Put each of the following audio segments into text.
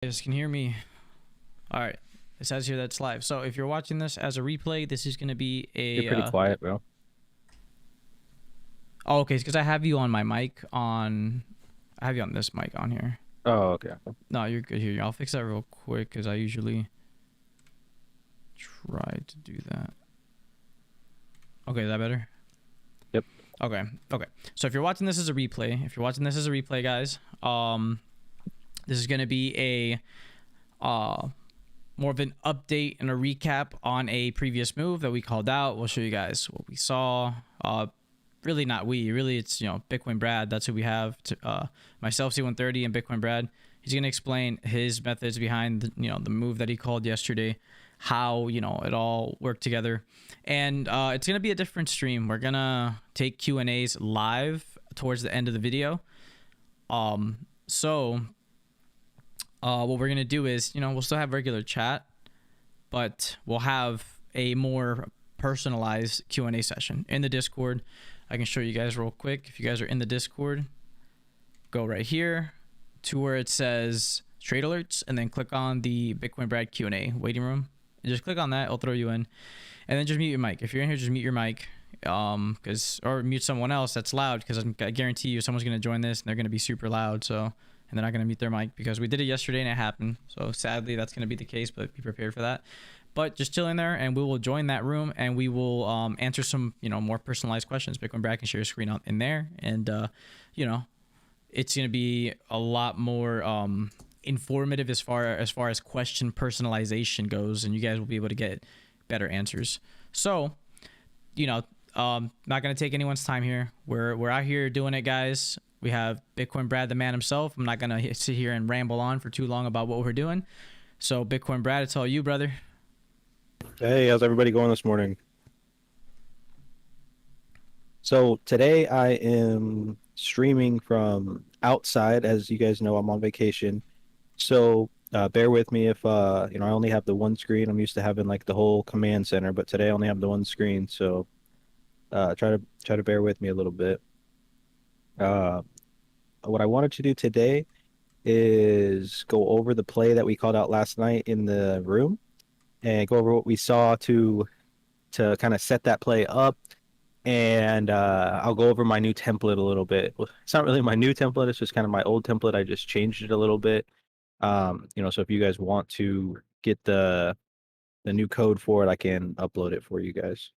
Guys can hear me. All right. It says here that's live. So if you're watching this as a replay, this is going to be You're a. pretty quiet, bro. Oh, okay. It's because I have you on my mic on. I have you on this mic on here. Oh, okay. No, you're good here. I'll fix that real quick because I usually try to do that. Okay, is that better? Yep. Okay. Okay. So if you're watching this as a replay, guys, this is going to be a more of an update and a recap on a previous move that we called out. We'll show you guys what we saw. Really not we. Really, it's Bitcoin Brad. That's who we have. Myself, C130, and Bitcoin Brad. He's gonna explain his methods behind the move that he called yesterday, how it all worked together, and it's gonna be a different stream. We're gonna take Q&As live towards the end of the video. So what we're gonna do is we'll still have regular chat, but we'll have a more personalized Q&A session in the Discord. I can show you guys real quick. If you guys are in the Discord, go right here to where it says trade alerts, and then click on the Bitcoin Brad Q&A waiting room, and just click on that. It'll throw you in, and then just mute your mic. If you're in here, just mute your mic, or mute someone else that's loud, because I guarantee you someone's gonna join this and they're gonna be super loud. So, and they're not going to mute their mic, because we did it yesterday and it happened. So sadly, that's going to be the case, but be prepared for that. But just chill in there, and we will join that room, and we will answer some more personalized questions. Bitcoin Brad can share your screen out in there, and it's going to be a lot more informative as far as question personalization goes, and you guys will be able to get better answers. So not going to take anyone's time here. We're out here doing it, guys. We have Bitcoin Brad, the man himself. I'm not going to sit here and ramble on for too long about what we're doing. So Bitcoin Brad, it's all you, brother. Hey, how's everybody going this morning? So today I am streaming from outside. As you guys know, I'm on vacation. So bear with me if I only have the one screen. I'm used to having like the whole command center, but today I only have the one screen. So try to bear with me a little bit. What I wanted to do today is go over the play that we called out last night in the room, and go over what we saw to kind of set that play up. And I'll go over my new template a little bit. It's not really my new template, it's just kind of my old template. I just changed it a little bit. So if you guys want to get the new code for it, I can upload it for you guys.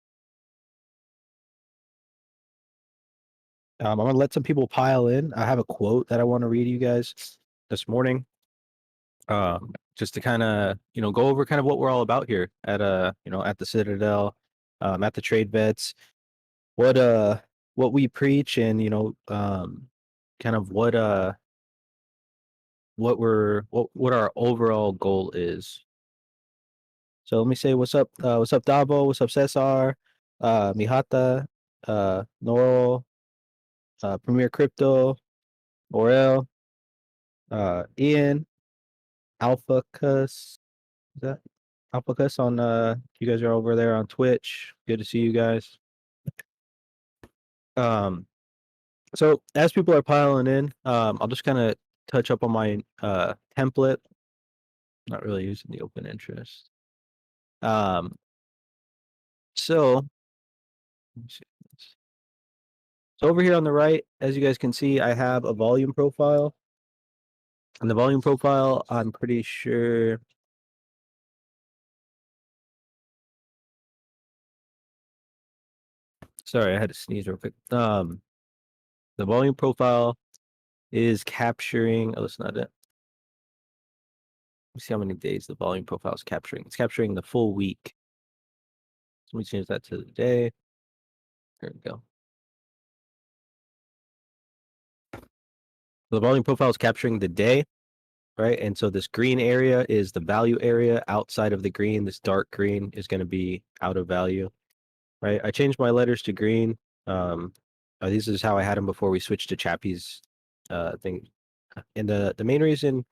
I'm gonna let some people pile in. I have a quote that I want to read to you guys this morning. Just to kind of go over kind of what we're all about here at at the Citadel, at the Trade Vets, what we preach, and kind of what our overall goal is. So let me say what's up Davo, what's up Cesar, Mihata, Noral, Premier Crypto, Orel, Ian, Alpha Cus. Is that Alpacus on you guys are over there on Twitch. Good to see you guys. So as people are piling in, I'll just kind of touch up on my template. Not really using the open interest. So let me see this. So over here on the right, as you guys can see, I have a volume profile. And the volume profile, I'm pretty sure. Sorry, I had to sneeze real quick. The volume profile is capturing. Oh, that's not it. Let me see how many days the volume profile is capturing. It's capturing the full week. So let me change that to the day. There we go. The volume profile is capturing the day, right? And so this green area is the value area. Outside of the green, this dark green is going to be out of value, right? I changed my letters to green. This is how I had them before we switched to Chappie's thing. And the main reason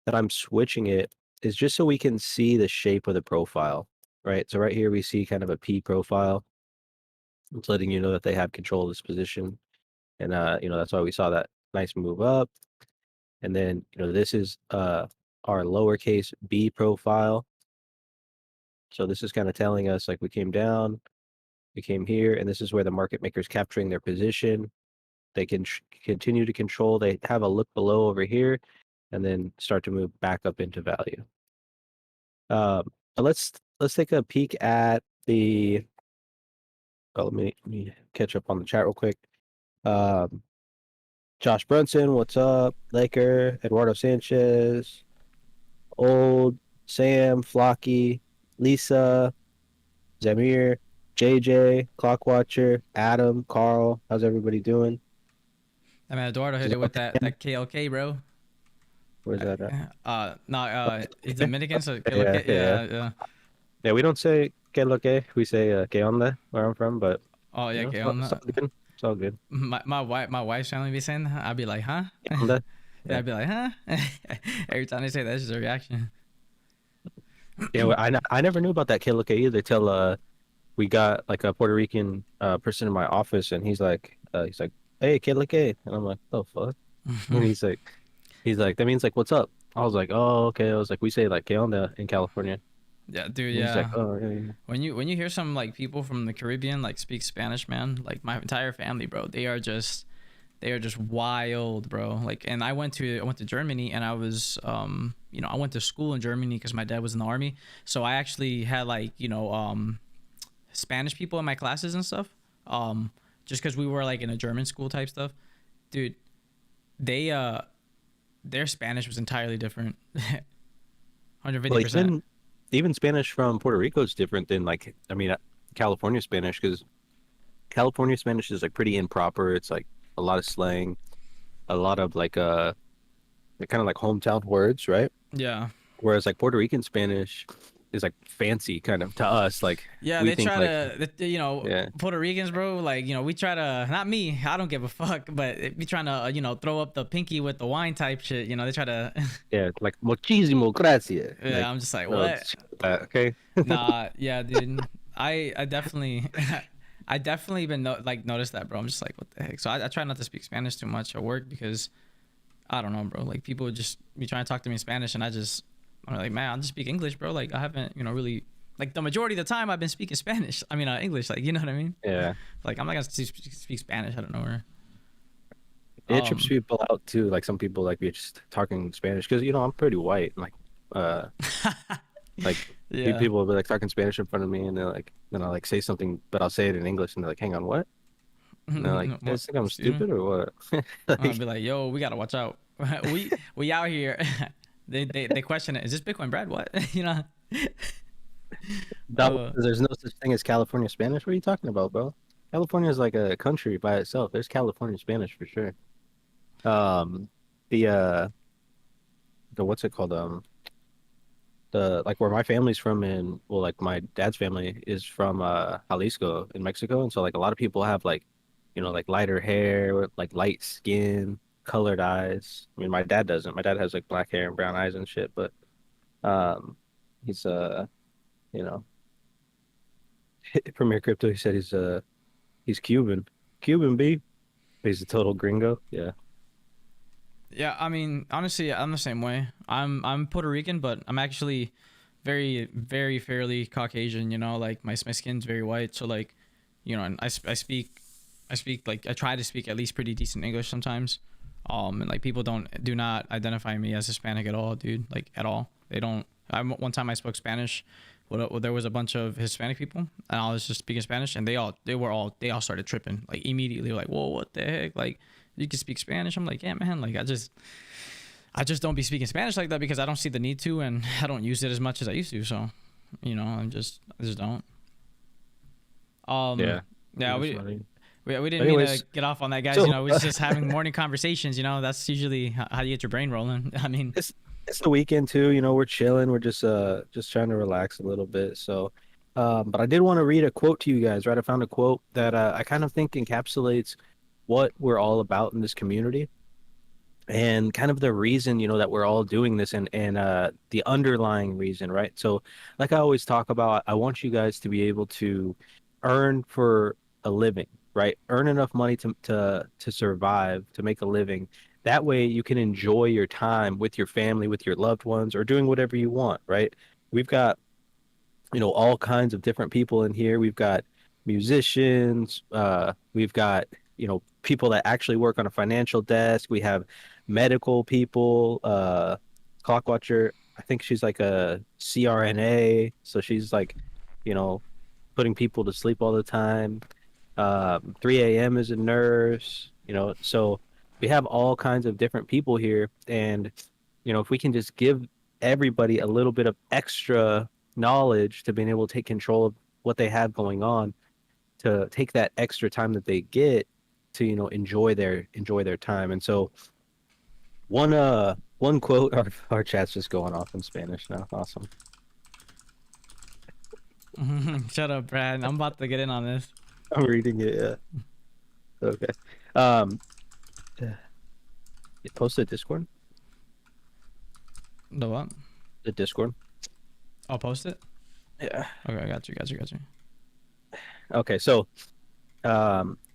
that I'm switching it is just so we can see the shape of the profile, right? So right here we see kind of a P profile. It's letting you know that they have control of this position, and that's why we saw that nice move up. And then this is our lowercase b profile. So this is kind of telling us like we came down, we came here, and this is where the market maker's capturing their position. They can continue to control. They have a look below over here, and then start to move back up into value. But let's take a peek at the. Oh, let me catch up on the chat real quick. Um, Josh Brunson, what's up? Laker, Eduardo Sanchez, Old, Sam, Flocky, Lisa, Zamir, JJ, Clockwatcher, Adam, Carl. How's everybody doing? I mean, Eduardo Is hit that it with okay? that KLK, bro. Where's that at? No, he's Okay. Dominican, so Yeah, KLK, yeah. yeah, yeah. Yeah, we don't say que lo que. We say que onda where I'm from, but Oh yeah, it's okay. all, On it's all that, good. It's all good. my wife's family be saying that. I'd be like, huh? Que onda? Yeah, Yeah. I'd be like, huh? Every time they say that, it's just a reaction. Yeah, well, I never knew about that que lo que either till we got like a Puerto Rican person in my office, and he's like, hey, que lo que? And I'm like, oh fuck. And he's like that means like what's up? I was like, oh okay. I was like, we say like que onda in California. Yeah, dude. And he's like, Yeah. oh yeah, yeah. When you hear some like people from the Caribbean like speak Spanish, man, like my entire family, bro, they are just wild, bro. Like, and I went to Germany, and I was I went to school in Germany because my dad was in the army, so I actually had like Spanish people in my classes and stuff, just because we were like in a German school type stuff, dude. They their Spanish was entirely different, Well, 150%. even Spanish from Puerto Rico is different than like California Spanish because California Spanish is like pretty improper. It's like a lot of slang, a lot of like kind of like hometown words, right? Yeah. Whereas like Puerto Rican Spanish is like fancy kind of to us. Like Yeah, we they think try like to, yeah, Puerto Ricans, bro. Like, we try to, not me, I don't give a fuck, but it be trying to, throw up the pinky with the wine type shit. They try to, yeah, like muchísimo gracias. yeah, Like I'm just like, no, what? that, okay. Nah, yeah, dude. I definitely, I definitely been noticed that, bro. I'm just like, what the heck? So I try not to speak Spanish too much at work because I don't know, bro. Like, people would just be trying to talk to me in Spanish, and I'm like, man, I'll just speak English, bro. Like, I haven't, really, like, the majority of the time I've been speaking Spanish. I mean, English, like, you know what I mean? Yeah, Like, I'm not gonna speak Spanish. I don't know where. it trips Um, people out too. Like some people like be just talking Spanish because I'm pretty white. Uh, like yeah. people will be like talking Spanish in front of me, and they're like, then I'll like say something, but I'll say it in English, and they're like, hang on, what? And they're like, you What? guys think I'm Excuse me. stupid or what? I'll Like be like, yo, we gotta watch out. we out here. They question it. Is this Bitcoin Brad? What? that Uh, there's no such thing as California Spanish. What are you talking about, bro? California is like a country by itself. There's California Spanish for sure. Um, the the what's it called? The like where my family's from in well, like my dad's family is from Jalisco in Mexico, and so like a lot of people have like, like lighter hair, like light skin, colored eyes. I mean, my dad doesn't. My dad has like black hair and brown eyes and shit, but um, he's you know, Premier Crypto. He said he's Cuban, Cuban B. He's a total gringo. Yeah, yeah. I mean, honestly, I'm the same way. I'm Puerto Rican, but I'm actually very, very fairly Caucasian. Like my skin's very white, so like, and I speak like I try to speak at least pretty decent English sometimes. And like people do not identify me as Hispanic at all, dude. Like at all. They don't. One time I spoke Spanish. Well, there was a bunch of Hispanic people, and I was just speaking Spanish, and they all started tripping like immediately, like, whoa, what the heck? Like, you can speak Spanish? I'm like, yeah, man. Like, I just don't be speaking Spanish like that because I don't see the need to, and I don't use it as much as I used to. So, I just don't. yeah. Um, yeah, That's we funny. we didn't mean to Anyways, get off on that, guys. so We're just having morning conversations. That's usually how you get your brain rolling. I mean, it's the weekend too, we're chilling, we're just trying to relax a little bit. So but I did want to read a quote to you guys, right? I found a quote that I kind of think encapsulates what we're all about in this community and kind of the reason, that we're all doing this and the underlying reason, right? So like I always talk about, I want you guys to be able to earn for a living, right? Earn enough money to survive, to make a living That way you can enjoy your time with your family, with your loved ones, or doing whatever you want, right? We've got, all kinds of different people in here. We've got musicians, we've got, people that actually work on a financial desk. We have medical people, clock watcher. I think she's like a CRNA, so she's like, you know, putting people to sleep all the time. 3 a.m. is a nurse, so we have all kinds of different people here. And, if we can just give everybody a little bit of extra knowledge to being able to take control of what they have going on, to take that extra time that they get to, enjoy their time. And so one quote, our chat's just going off in Spanish now. Awesome. Shut up, Brad. I'm about to get in on this. I'm reading it. Yeah. Okay. Um, post the Discord. The what? The Discord. I'll post it. Yeah. Okay, I got you. Got you. Got you. Okay, so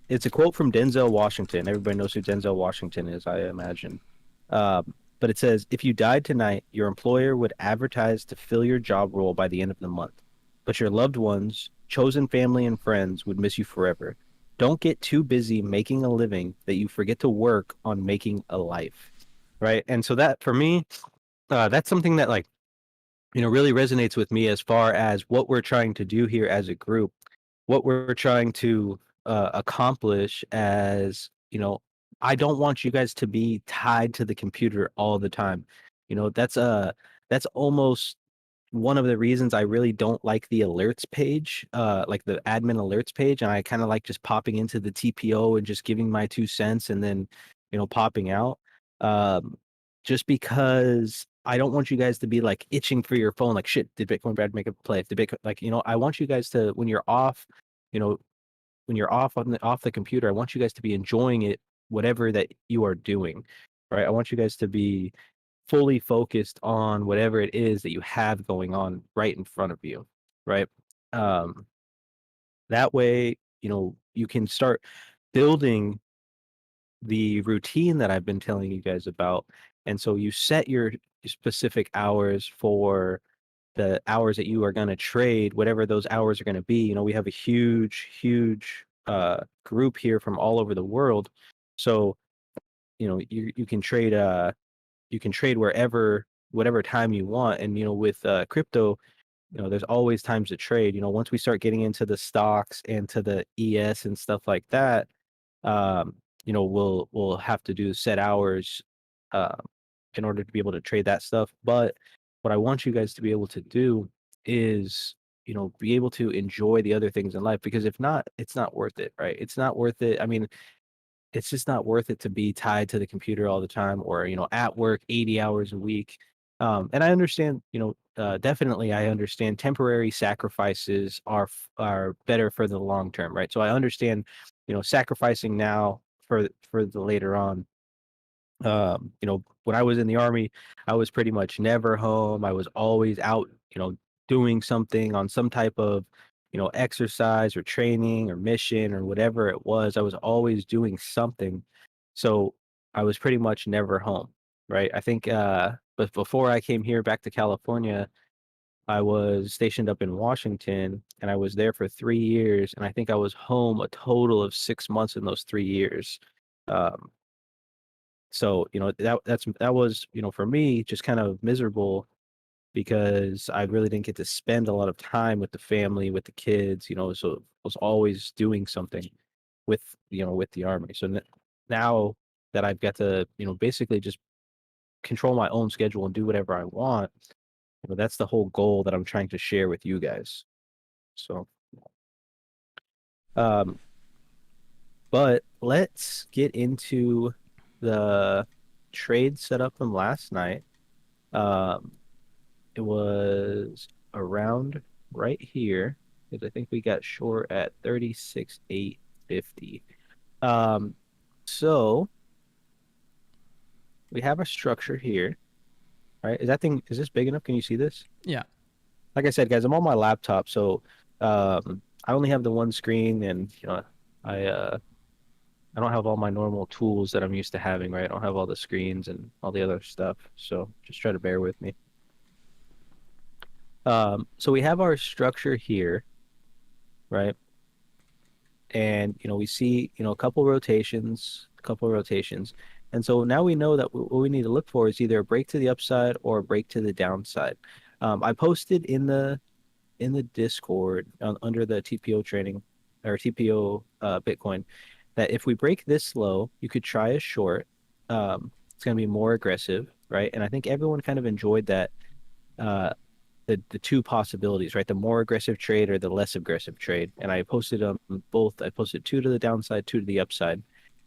it's a quote from Denzel Washington. Everybody knows who Denzel Washington is, I imagine. But it says, "If you died tonight, your employer would advertise to fill your job role by the end of the month. But your loved ones, chosen family, and friends would miss you forever. Don't get too busy making a living that you forget to work on making a life." Right? And so that, for me, that's something that, like, really resonates with me as far as what we're trying to do here as a group, what we're trying to accomplish as, I don't want you guys to be tied to the computer all the time. That's almost one of the reasons I really don't like the alerts page, like the admin alerts page, and I kind of like just popping into the TPO and just giving my 2 cents and then, popping out. Um, just because I don't want you guys to be like itching for your phone, like, shit, did Bitcoin Brad make a play? Did Bitcoin, like, I want you guys to, when you're off, you know, when you're off the computer, I want you guys to be enjoying it, whatever that you are doing, right? I want you guys to be fully focused on whatever it is that you have going on right in front of you, right? Um, that way, you can start building the routine that I've been telling you guys about. And so you set your specific hours for the hours that you are going to trade, whatever those hours are going to be. We have a huge group here from all over the world. So, you can trade wherever, whatever time you want. And, with crypto, there's always times to trade. Once we start getting into the stocks and to the ES and stuff like that, um, we'll have to do set hours uh, in order to be able to trade that stuff. But what I want you guys to be able to do is, be able to enjoy the other things in life, because if not, it's not worth it, right? It's not worth it. I mean, it's just not worth it to be tied to the computer all the time, or, at work 80 hours a week. And I understand, definitely I understand temporary sacrifices are better for the long term, right? So I understand, sacrificing now for the later on. When I was in the army, I was pretty much never home. I was always out, doing something on some type of, exercise or training or mission or whatever it was. I was always doing something. So I was pretty much never home, right? I think, but before I came here back to California, I was stationed up in Washington, and I was there for 3 years. And I think I was home a total of 6 months in those 3 years. Um, so, that was, for me, just kind of miserable, because I really didn't get to spend a lot of time with the family, with the kids, so I was always doing something with, with the army. So now that I've got to, basically just control my own schedule and do whatever I want, that's the whole goal that I'm trying to share with you guys. So, um, but let's get into the trade setup from last night. Um, it was around right here, because I think we got short at 36,850. Um, so we have a structure here, right? Is this big enough? Can you see this? Yeah. Like I said, guys, I'm on my laptop, so I only have the one screen, and I I don't have all my normal tools that I'm used to having, right? I don't have all the screens and all the other stuff. So just try to bear with me. So we have our structure here, right? And we see a couple rotations, and so now we know that what we need to look for is either a break to the upside or a break to the downside. I posted in the Discord under the TPO training or TPO Bitcoin that if we break this low, you could try a short. It's going to be more aggressive, right? And I think everyone kind of enjoyed that uh, the two possibilities, right? The more aggressive trade or the less aggressive trade. And I posted both. I posted two to the downside, two to the upside.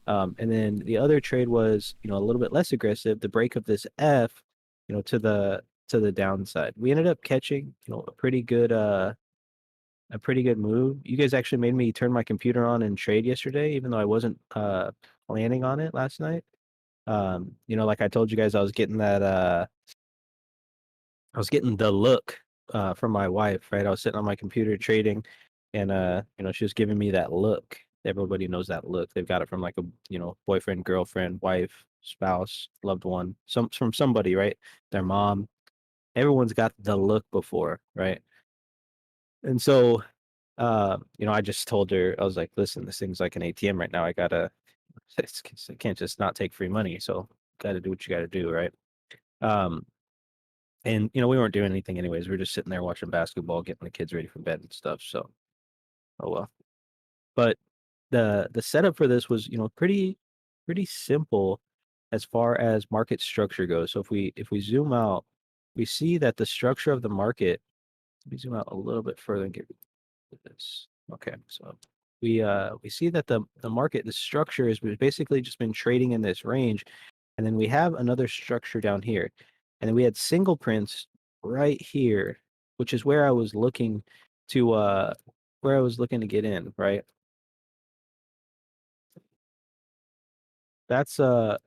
And then the other trade was, a little bit less aggressive, the break of this F, to the downside. We ended up catching, a pretty good move. You guys actually made me turn my computer on and trade yesterday, even though I wasn't planning on it last night. Like I told you guys, I was getting the look from my wife, right? I was sitting on my computer trading, and she was giving me that look. Everybody knows that look. They've got it from like a boyfriend, girlfriend, wife, spouse, loved one, from somebody, right? Their mom. Everyone's got the look before, right? And so, I just told her, I was like, listen, this thing's like an ATM right now. I can't just not take free money. So, got to do what you got to do, right? Um, And we weren't doing anything anyways. We were just sitting there watching basketball, getting the kids ready for bed and stuff. So, oh well. But the setup for this was, pretty simple as far as market structure goes. So if we zoom out, we see that the structure of the market, let me zoom out a little bit further and get rid of this. Okay, so we see that the market, the structure has basically just been trading in this range. And then we have another structure down here. And then we had single prints right here, which is to where I was looking to get in, right? That's uh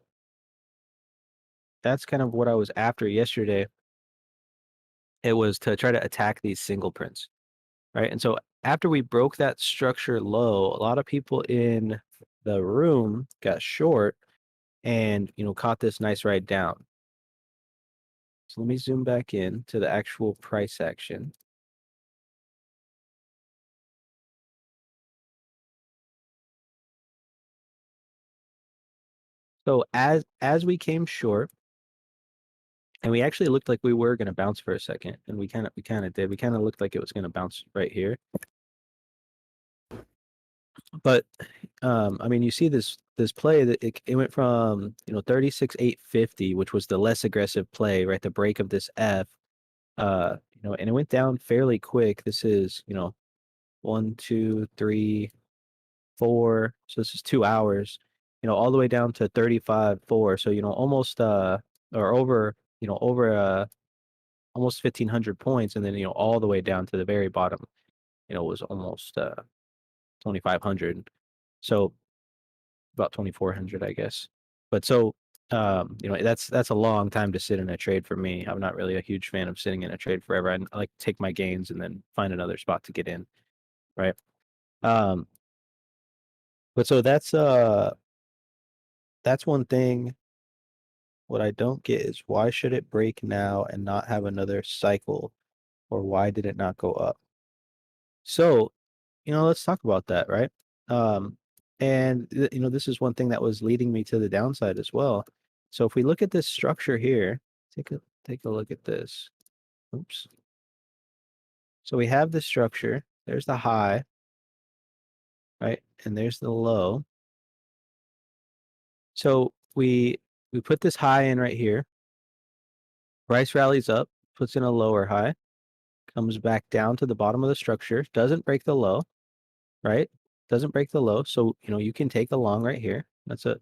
that's kind of what I was after yesterday. It was to try to attack these single prints, right? And so after we broke that structure low, a lot of people in the room got short and caught this nice ride down. So let me zoom back in to the actual price action. So as we came short, and we actually looked like we were going to bounce for a second, and we kind of did. We kind of looked like it was going to bounce right here. But I mean, you see this play that it went from 36,850, which was the less aggressive play, right? The break of this F, and it went down fairly quick. This is 1, 2, 3, 4. So this is 2 hours. All the way down to 35.4. So almost or over over almost 1,500 points, and then all the way down to the very bottom. Was almost 2,500. So about 2,400, I guess. But so, that's a long time to sit in a trade for me. I'm not really a huge fan of sitting in a trade forever. I like to take my gains and then find another spot to get in, right? Um, but so that's one thing. What I don't get is why should it break now and not have another cycle, or why did it not go up? So, let's talk about that, right? Um, and this is one thing that was leading me to the downside as well. So if we look at this structure here, take a look at this. Oops. So we have the structure. There's the high, right? And there's the low. So we put this high in right here. Price rallies up, puts in a lower high, comes back down to the bottom of the structure, doesn't break the low, right? Doesn't break the low. So, you can take a long right here. That's a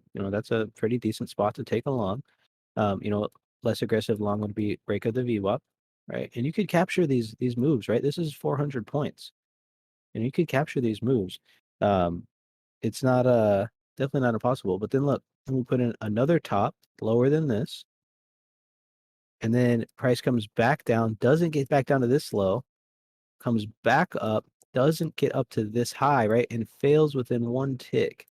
pretty decent spot to take a long. Um, you know, Less aggressive long would be break of the VWAP, right? And you could capture these moves, right? This is 400 points. And you could capture these moves. Um, it's not definitely not impossible. But then look, then we put in another top lower than this, and then price comes back down, doesn't get back down to this low, comes back up, doesn't get up to this high, right? And fails within one tick.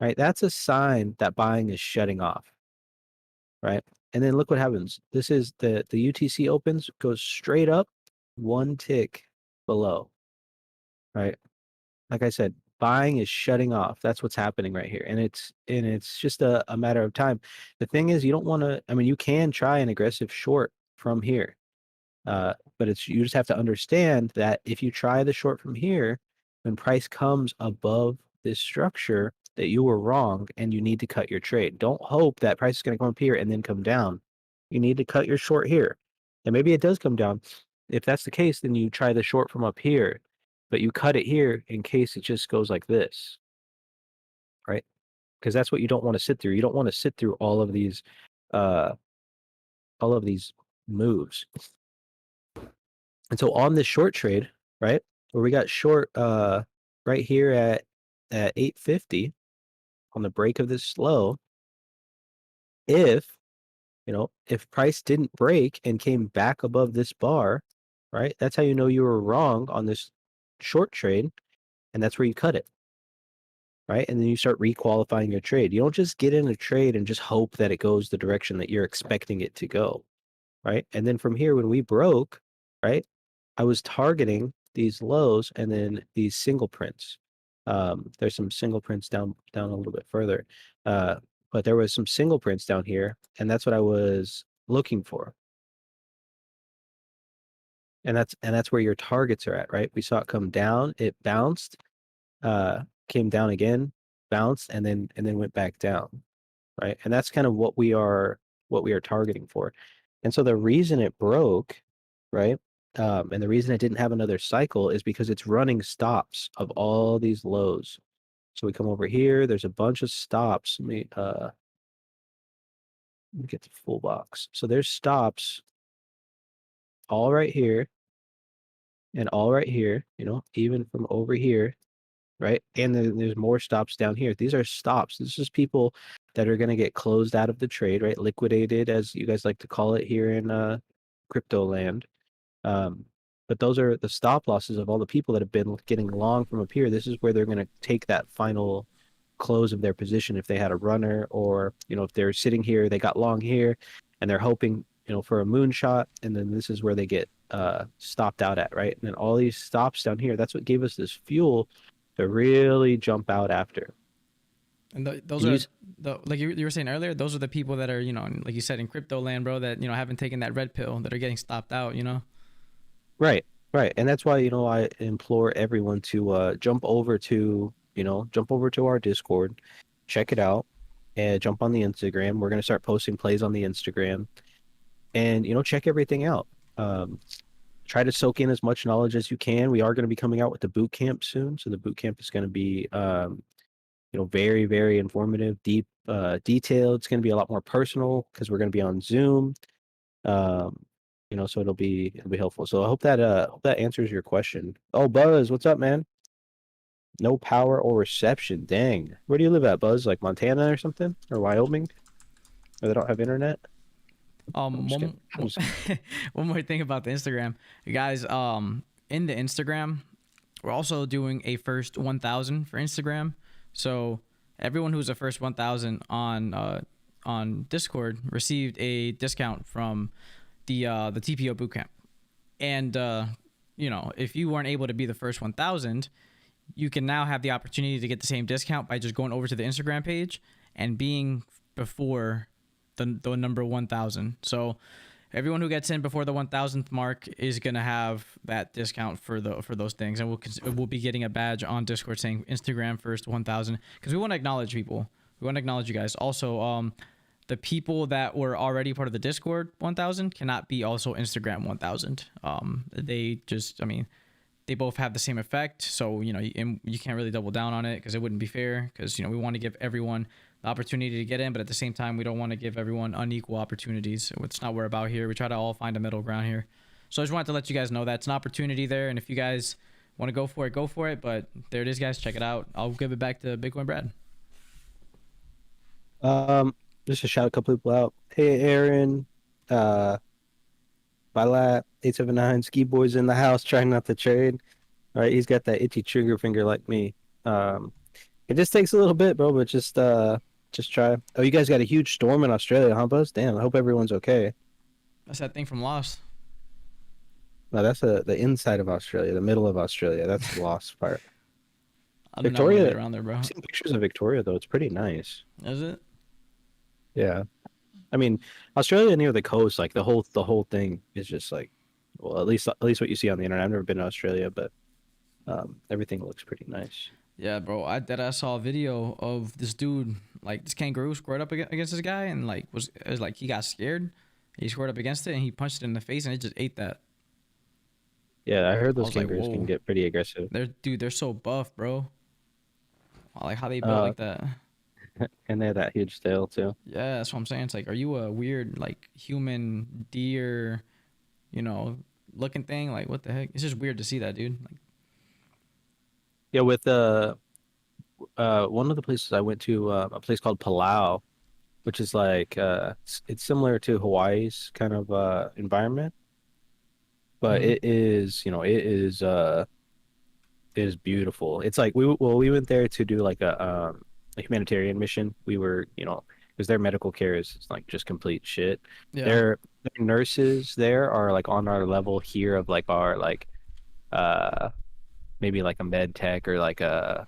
right? That's a sign that buying is shutting off, right? And then look what happens. This is the UTC opens, goes straight up, one tick below, right? Like I said, buying is shutting off. That's what's happening right here. And it's just a matter of time. The thing is, you don't want to, I mean, you can try an aggressive short from here. But it's you just have to understand that if you try the short from here, when price comes above this structure, that you were wrong and you need to cut your trade. Don't hope that price is going to come up here and then come down. You need to cut your short here. And maybe it does come down. If that's the case, then you try the short from up here, but you cut it here in case it just goes like this, right? Because that's what you don't want to sit through. You don't want to sit through uh, all of these moves. And so on this short trade, right, where we got short right here at 850 on the break of this low, if if price didn't break and came back above this bar, right, that's how you know you were wrong on this short trade, and that's where you cut it, right? And then you start requalifying your trade. You don't just get in a trade and just hope that it goes the direction that you're expecting it to go, right? And then from here, when we broke, right, I was targeting these lows and then these single prints. There's some single prints down a little bit further, but there was some single prints down here, and that's what I was looking for. And that's where your targets are at, right? We saw it come down, it bounced, came down again, bounced, and then went back down, right? And that's kind of what we are targeting for. And so the reason it broke, right? And the reason it didn't have another cycle is because it's running stops of all these lows. So we come over here, there's a bunch of stops. Let me get the full box. So there's stops all right here and all right here, even from over here, right? And then there's more stops down here. These are stops. This is people that are going to get closed out of the trade, right? Liquidated, as you guys like to call it here in crypto land. Um, but those are the stop losses of all the people that have been getting long from up here. This is where they're going to take that final close of their position if they had a runner, or if they're sitting here, they got long here, and they're hoping for a moonshot, and then this is where they get stopped out at, right? And then all these stops down here, that's what gave us this fuel to really jump out after. And those And are you, like you were saying earlier, those are the people that are, like you said, in crypto land, bro, that, haven't taken that red pill, that are getting stopped out. right, right, and that's why I implore everyone to jump over to our Discord, check it out, and jump on the Instagram. We're gonna start posting plays on the Instagram, and check everything out. Um, Try to soak in as much knowledge as you can. We are going to be coming out with the boot camp soon, so the boot camp is going to be very, very informative, deep, detailed. It's going to be a lot more personal because we're going to be on Zoom. Um, so it'll be helpful. So I hope that answers your question. Oh, Buzz, what's up, man? No power or reception. Dang. Where do you live at, Buzz? Like Montana or something? Or Wyoming? Or they don't have internet? I'm just kidding. One I'm just kidding. one more thing about the Instagram, guys. In the Instagram, we're also doing a first 1,000 for Instagram. So everyone who's a first 1,000 on Discord received a discount from the TPO bootcamp. And if you weren't able to be the first 1,000, you can now have the opportunity to get the same discount by just going over to the Instagram page and being before the number 1,000. So everyone who gets in before the 1,000th mark is gonna have that discount for those things, and we'll be getting a badge on Discord saying Instagram first 1,000, because we want to acknowledge people. We want to acknowledge you guys. Also, the people that were already part of the Discord 1,000 cannot be also Instagram 1,000. They just, I mean, they both have the same effect, so you can't really double down on it because it wouldn't be fair, because we want to give everyone the opportunity to get in, but at the same time we don't want to give everyone unequal opportunities. It's not what we're about here. We try to all find a middle ground here. So I just wanted to let you guys know that's an opportunity there, and if you guys want to go for it, go for it. But there it is, guys. Check it out. I'll give it back to Bitcoin Brad. Just to shout a couple people out. Hey, Aaron, uh, Balat, 879, Ski Boy's in the house trying not to trade. All right, he's got that itchy trigger finger like me. Um, It just takes a little bit, bro, but just try. Oh, you guys got a huge storm in Australia, huh, Buzz? Damn, I hope everyone's okay. That's that thing from Lost. No, that's the inside of Australia, the middle of Australia. That's the lost part. I do not want to Victoria, get around there, I've bro. seen pictures of Victoria though. It's pretty nice. Is it? Yeah. I mean, Australia near the coast, like the whole thing is just like, well, at least what you see on the internet. I've never been to Australia, but everything looks pretty nice. Yeah, bro. I saw a video of this dude, like this kangaroo squared up against this guy, and like it was like he got scared. He squared up against it and he punched it in the face, and it just ate that. Yeah, I heard I those was like, kangaroos can whoa, get pretty aggressive. they're so buff, bro. I like how they built Uh, like that. and they have that huge tail too. Yeah, that's what I'm saying. It's like, are you a weird like human deer, you know, looking thing? Like, what the heck? It's just weird to see that, dude. Like, Yeah, with one of the places I went to, a place called Palau, which is like it's similar to Hawaii's kind of environment, but mm, it is beautiful. It's like we went there to do like a humanitarian mission. We were, because their medical care is it's like just complete shit. yeah. Their nurses there are like on our level here of like our like uh maybe like a med tech or like Okay.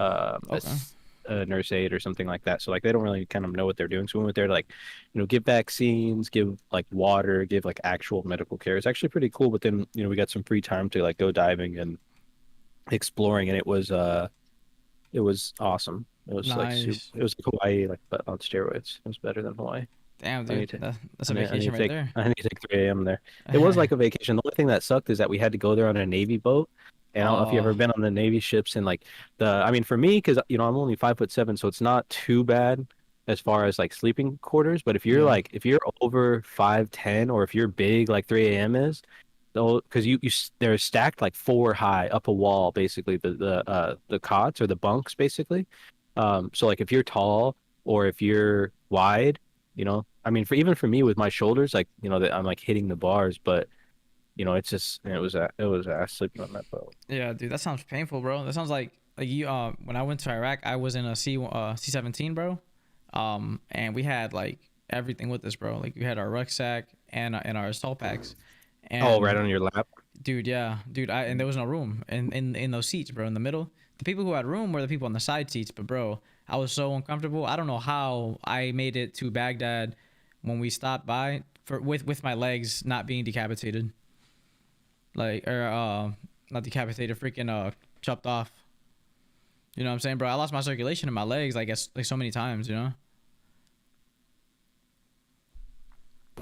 a nurse aide or something like that. So like they don't really kind of know what they're doing. So we went there to like, give vaccines, give like water, give like actual medical care. It's actually pretty cool. But then, we got some free time to like go diving and exploring, and it was awesome. It was like super. Nice. It was like Hawaii, like but on steroids. It was better than Hawaii. Damn, I dude. need to. That's I a need, I need vacation to right take. there. I need to take 3 a.m. there. It was like a vacation. The only thing that sucked is that we had to go there on a Navy boat. And I don't know if you've Oh, ever been on the Navy ships and like I mean, for me, because I'm only 5'7", so it's not too bad as far as like sleeping quarters. But yeah. if you're over 5'10", or if you're big like 3 a.m. is, though, because they're stacked like four high up a wall, basically the cots or the bunks basically. So like if you're tall or if you're wide, I mean, for me with my shoulders, like that I'm like hitting the bars, but it's just it was ass sleeping on that boat. Yeah, dude. That sounds painful, bro. That sounds like you. When I went to Iraq, I was in a C-17, bro. And we had like everything with us, bro. Like we had our rucksack and our assault packs, Oh, right and on your lap. dude, yeah, dude. And there was no room in those seats, bro. In the middle, the people who had room were the people on the side seats. But bro, I was so uncomfortable. I don't know how I made it to Baghdad when we stopped by with my legs not being decapitated, like or not decapitated, freaking chopped off. You know what I'm saying, bro? I lost my circulation in my legs, I guess, like so many times. You know?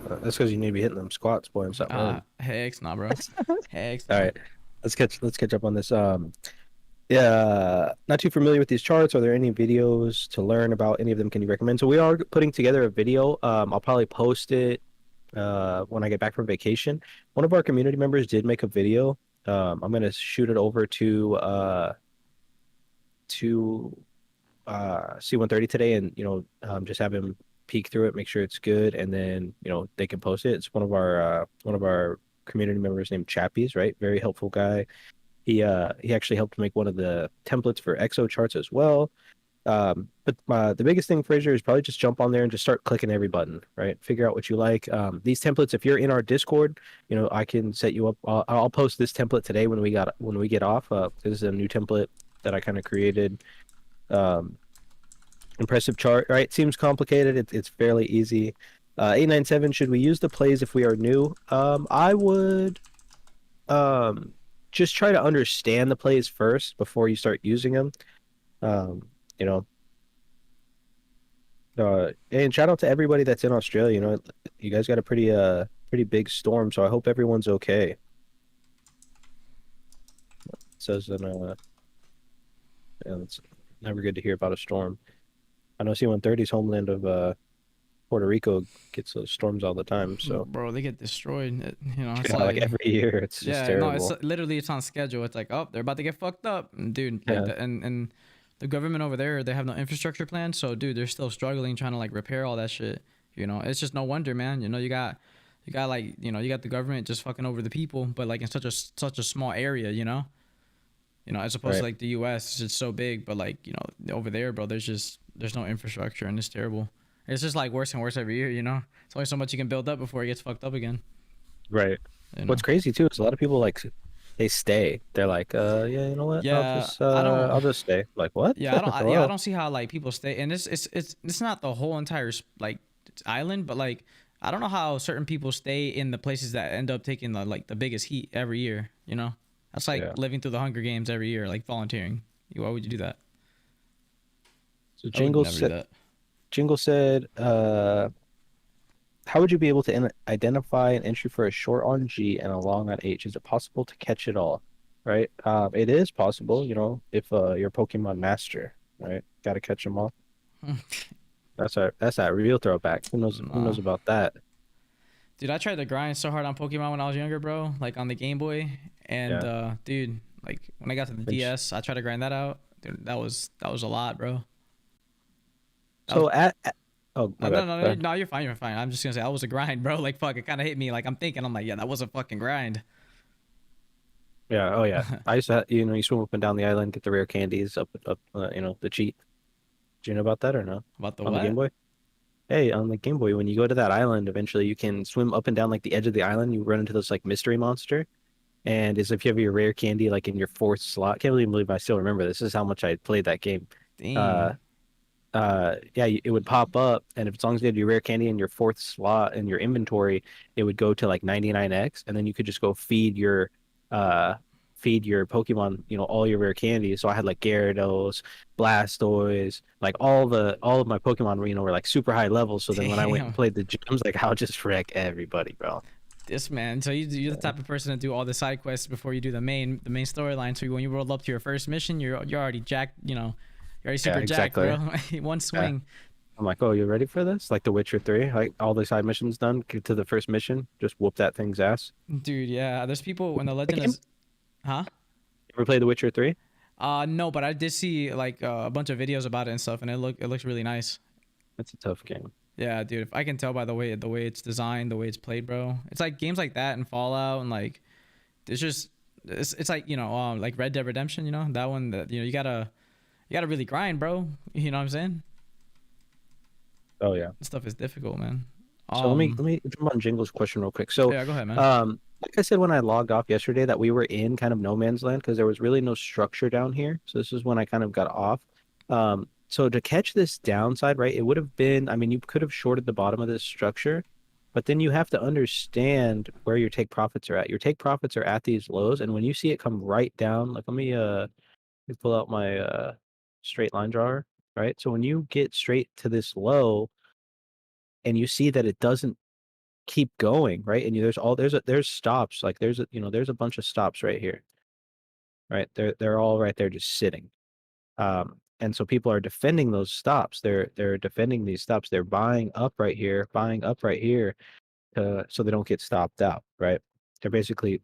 That's because you need to be hitting them squats, boy, and stop running. Heck, nah, bro. Heck, All nah. right, let's catch up on this. Yeah, not too familiar with these charts. Are there any videos to learn about any of them? Can you recommend? So we are putting together a video. I'll probably post it when I get back from vacation. One of our community members did make a video. I'm gonna shoot it over to C130 today, and just have him peek through it, make sure it's good, and then they can post it. It's one of our community members named Chappies, right? Very helpful guy. He actually helped make one of the templates for exo charts as well. But the biggest thing, Fraser, is probably just jump on there and just start clicking every button, right? Figure out what you like. These templates, if you're in our Discord, I can set you up. I'll post this template today when we get off. This is a new template that I kind of created. Um, Impressive chart, right? Seems complicated. It's fairly easy. 897, should we use the plays if we are new? I would um just try to understand the plays first before you start using them. Um, you know, and shout out to everybody that's in Australia. You guys got a pretty big storm, so I hope everyone's okay. It says yeah, it's never good to hear about a storm. I know C-130's homeland of Puerto Rico gets those storms all the time, so Bro, they get destroyed. It's yeah, like like, every year, it's just yeah, no, it's terrible. literally it's on schedule. It's like, oh, they're about to get fucked up, dude. Like, Yeah. and the government over there, they have no infrastructure plan. So, dude, they're still struggling trying to like repair all that shit. It's just no wonder, man. You got like, you got the government just fucking over the people, but like in such a small area. You know, as opposed to Right. like the U.S. It's so big, but like over there, bro, there's no infrastructure and it's terrible. It's just like worse and worse every year. You know, it's only so much you can build up before it gets fucked up again. Right. You know. What's crazy too is a lot of people like they stay. They're like, yeah, you know what? Yeah, I don't. I'll just stay. Like, what? Yeah, I don't. Yeah, I Hello. don't see how like people stay, and it's not the whole entire like island, but like I don't know how certain people stay in the places that end up taking the biggest heat every year. You know, that's like Yeah. living through the Hunger Games every year, like volunteering. Why would you do that? So I would never do that. Jingle said, how would you be able to identify an entry for a short on G and a long on H? Is it possible to catch it all? Right. It is possible, if you're Pokemon Master, right? Got to catch them all. That's that real throwback. Who Nah, knows about that? dude, I tried to grind so hard on Pokemon when I was younger, bro. Like on the Game Boy, and Yeah. dude, like when I got to the Which DS, I tried to grind that out. Dude, that was a lot, bro. That was so oh my No, no, bad. no, Go no, ahead. no, you're fine, you're fine. I'm just gonna say that was a grind, bro. Like, fuck, it kind of hit me. Like, I'm thinking, I'm like, yeah, that was a fucking grind. Yeah. Oh yeah. I used to you swim up and down the island, get the rare candies up the cheat. Do you know about that or no? About the On the Game what? Boy? Hey, on the Game Boy, when you go to that island, eventually you can swim up and down like the edge of the island. You run into this like mystery monster, and as if you have your rare candy like in your fourth slot. Can't even believe I still remember this. This is how much I played that game. Uh, Dang. yeah, it would pop up, and if as long as you had your rare candy in your fourth slot in your inventory, it would go to like 99x, and then you could just go uh feed your Pokemon, all your rare candies. So I had like Gyarados, Blastoise, like all of my Pokemon, were like super high levels. So then when I went and Damn. played the gyms, like I'll just wreck everybody, bro. This man. So you're the Yeah, type of person to do all the side quests before you do the main storyline. So when you roll up to your first mission, you're already jacked. You're already super yeah, jacked, exactly. bro. One Yeah. swing, I'm like, oh, you ready for this? Like The Witcher 3, like all the side missions done, get to the first mission, just whoop that thing's ass. dude. Yeah. There's people when the The legend game? is, huh? Ever play The Witcher 3? No, but I did see like a bunch of videos about it and stuff, and it looks really nice. It's a tough game. Yeah, dude. If I can tell by the way it's designed, the way it's played, bro. It's like games like that and Fallout and like it's just it's like like Red Dead Redemption. That one that you gotta really grind, bro. You know what I'm saying? Oh yeah. This stuff is difficult, man. So let me Um. let me jump on Jingle's question real quick. So, Yeah, go ahead, man. like I said when I logged off yesterday, that we were in kind of no man's land because there was really no structure down here. So this is when I kind of got off. So to catch this downside, right, it would have been, I mean, you could have shorted the bottom of this structure, but then you have to understand where your take profits are at. Your take profits are at these lows, and when you see it come right down, like let me pull out my straight line drawer, right? So when you get straight to this low and you see that it doesn't keep going, right? And there's stops, like there's a bunch of stops right here, right? They're all right there just sitting. And so people are defending those stops. They're defending these stops. They're buying up right here, so they don't get stopped out, right? They're basically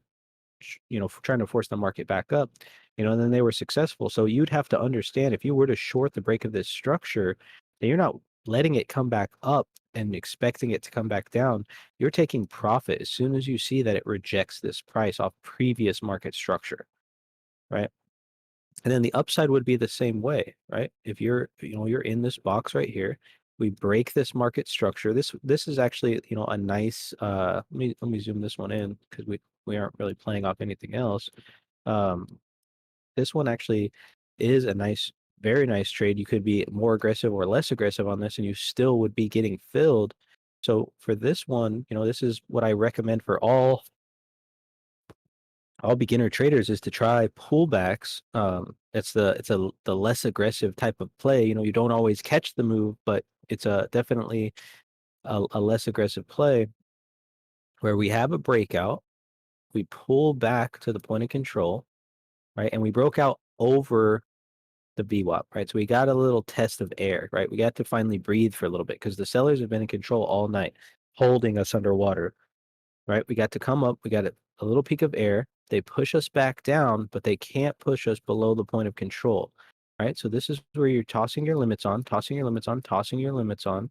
trying to force the market back up, and then they were successful. So you'd have to understand if you were to short the break of this structure, then you're not letting it come back up and expecting it to come back down. You're taking profit as soon as you see that it rejects this price off previous market structure, right? And then the upside would be the same way, right? If you're in this box right here, we break this market structure. This is actually, a nice let me zoom this one in because we aren't really playing off anything else. Um this one actually is a nice, very nice trade. You could be more aggressive or less aggressive on this and you still would be getting filled. So for this one, this is what I recommend for all beginner traders is to try pullbacks. The less aggressive type of play. You don't always catch the move, but it's a definitely a less aggressive play where we have a breakout, we pull back to the point of control, right? And we broke out over the VWAP, right? So we got a little test of air, right? We got to finally breathe for a little bit because the sellers have been in control all night, holding us underwater, right? We got to come up, we got a little peak of air. They push us back down, but they can't push us below the point of control, right? So this is where you're tossing your limits on, tossing your limits on, tossing your limits on.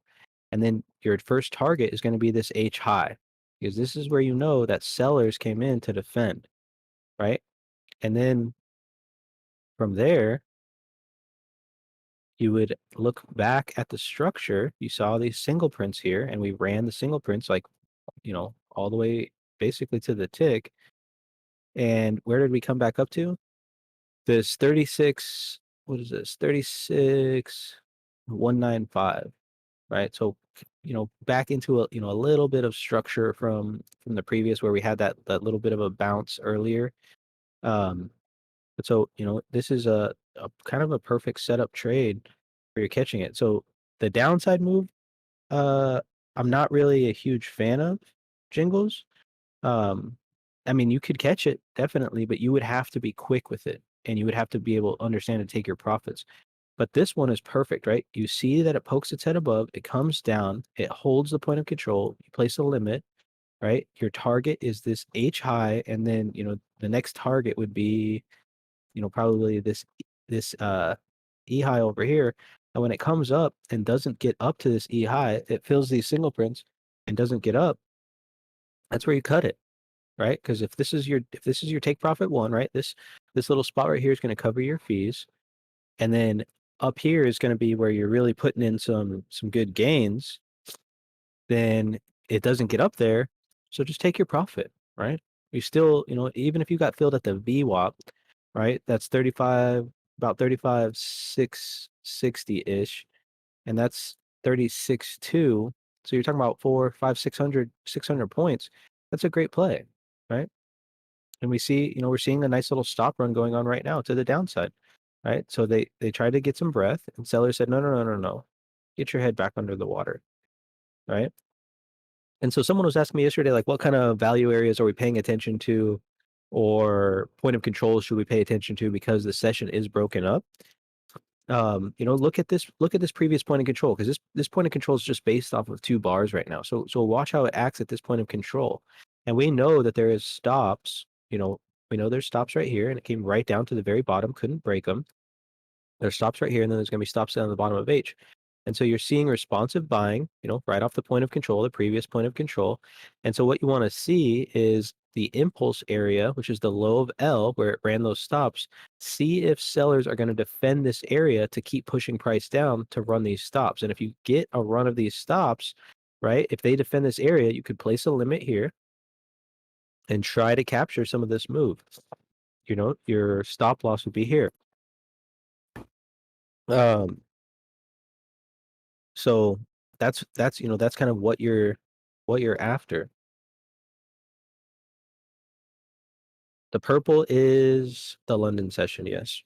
And then your first target is going to be this H high because this is where you know that sellers came in to defend, right? And then From there, you would look back at the structure. You saw these single prints here, and we ran the single prints like, all the way basically to the tick. And where did we come back up to? This 36, what is this? 36,195, right? So, back into a little bit of structure from the previous where we had that little bit of a bounce earlier. Um, but so, this is a kind of a perfect setup trade where you're catching it. So the downside move, uh, I'm not really a huge fan of Jingles. Um, I mean, you could catch it definitely, but you would have to be quick with it, and you would have to be able to understand and take your profits. But this one is perfect, right? You see that it pokes its head above, it comes down, it holds the point of control, you place a limit, right? Your target is this H high, and then, the next target would be, probably this E high over here. And when it comes up and doesn't get up to this E high, it fills these single prints and doesn't get up. That's where you cut it, right? Because if this is your take profit one, right? This little spot right here is going to cover your fees, and then up here is going to be where you're really putting in some good gains. Then it doesn't get up there, so just take your profit, right? You still, even if you got filled at the VWAP, right? That's 35, about 35,660-ish, and that's 36.2. So you're talking about 4, 5, 600 points. That's a great play, right? And we see, we're seeing a nice little stop run going on right now to the downside, right? So they tried to get some breath, and sellers said, no, no, no, no, no, get your head back under the water, right? And so someone was asking me yesterday, like, what kind of value areas are we paying attention to, or point of control should we pay attention to because the session is broken up? Look at this previous point of control, because this point of control is just based off of two bars right now. So watch how it acts at this point of control, and we know that there is stops. We know there's stops right here, and it came right down to the very bottom, couldn't break them. There's stops right here, and then there's going to be stops down the bottom of H. And so you're seeing responsive buying, right off the point of control, the previous point of control. And so what you want to see is the impulse area, which is the low of L, where it ran those stops. See if sellers are going to defend this area to keep pushing price down to run these stops. And if you get a run of these stops, right, if they defend this area, you could place a limit here and try to capture some of this move. Your stop loss would be here. Um, So that's kind of what you're after. The purple is the London session, yes.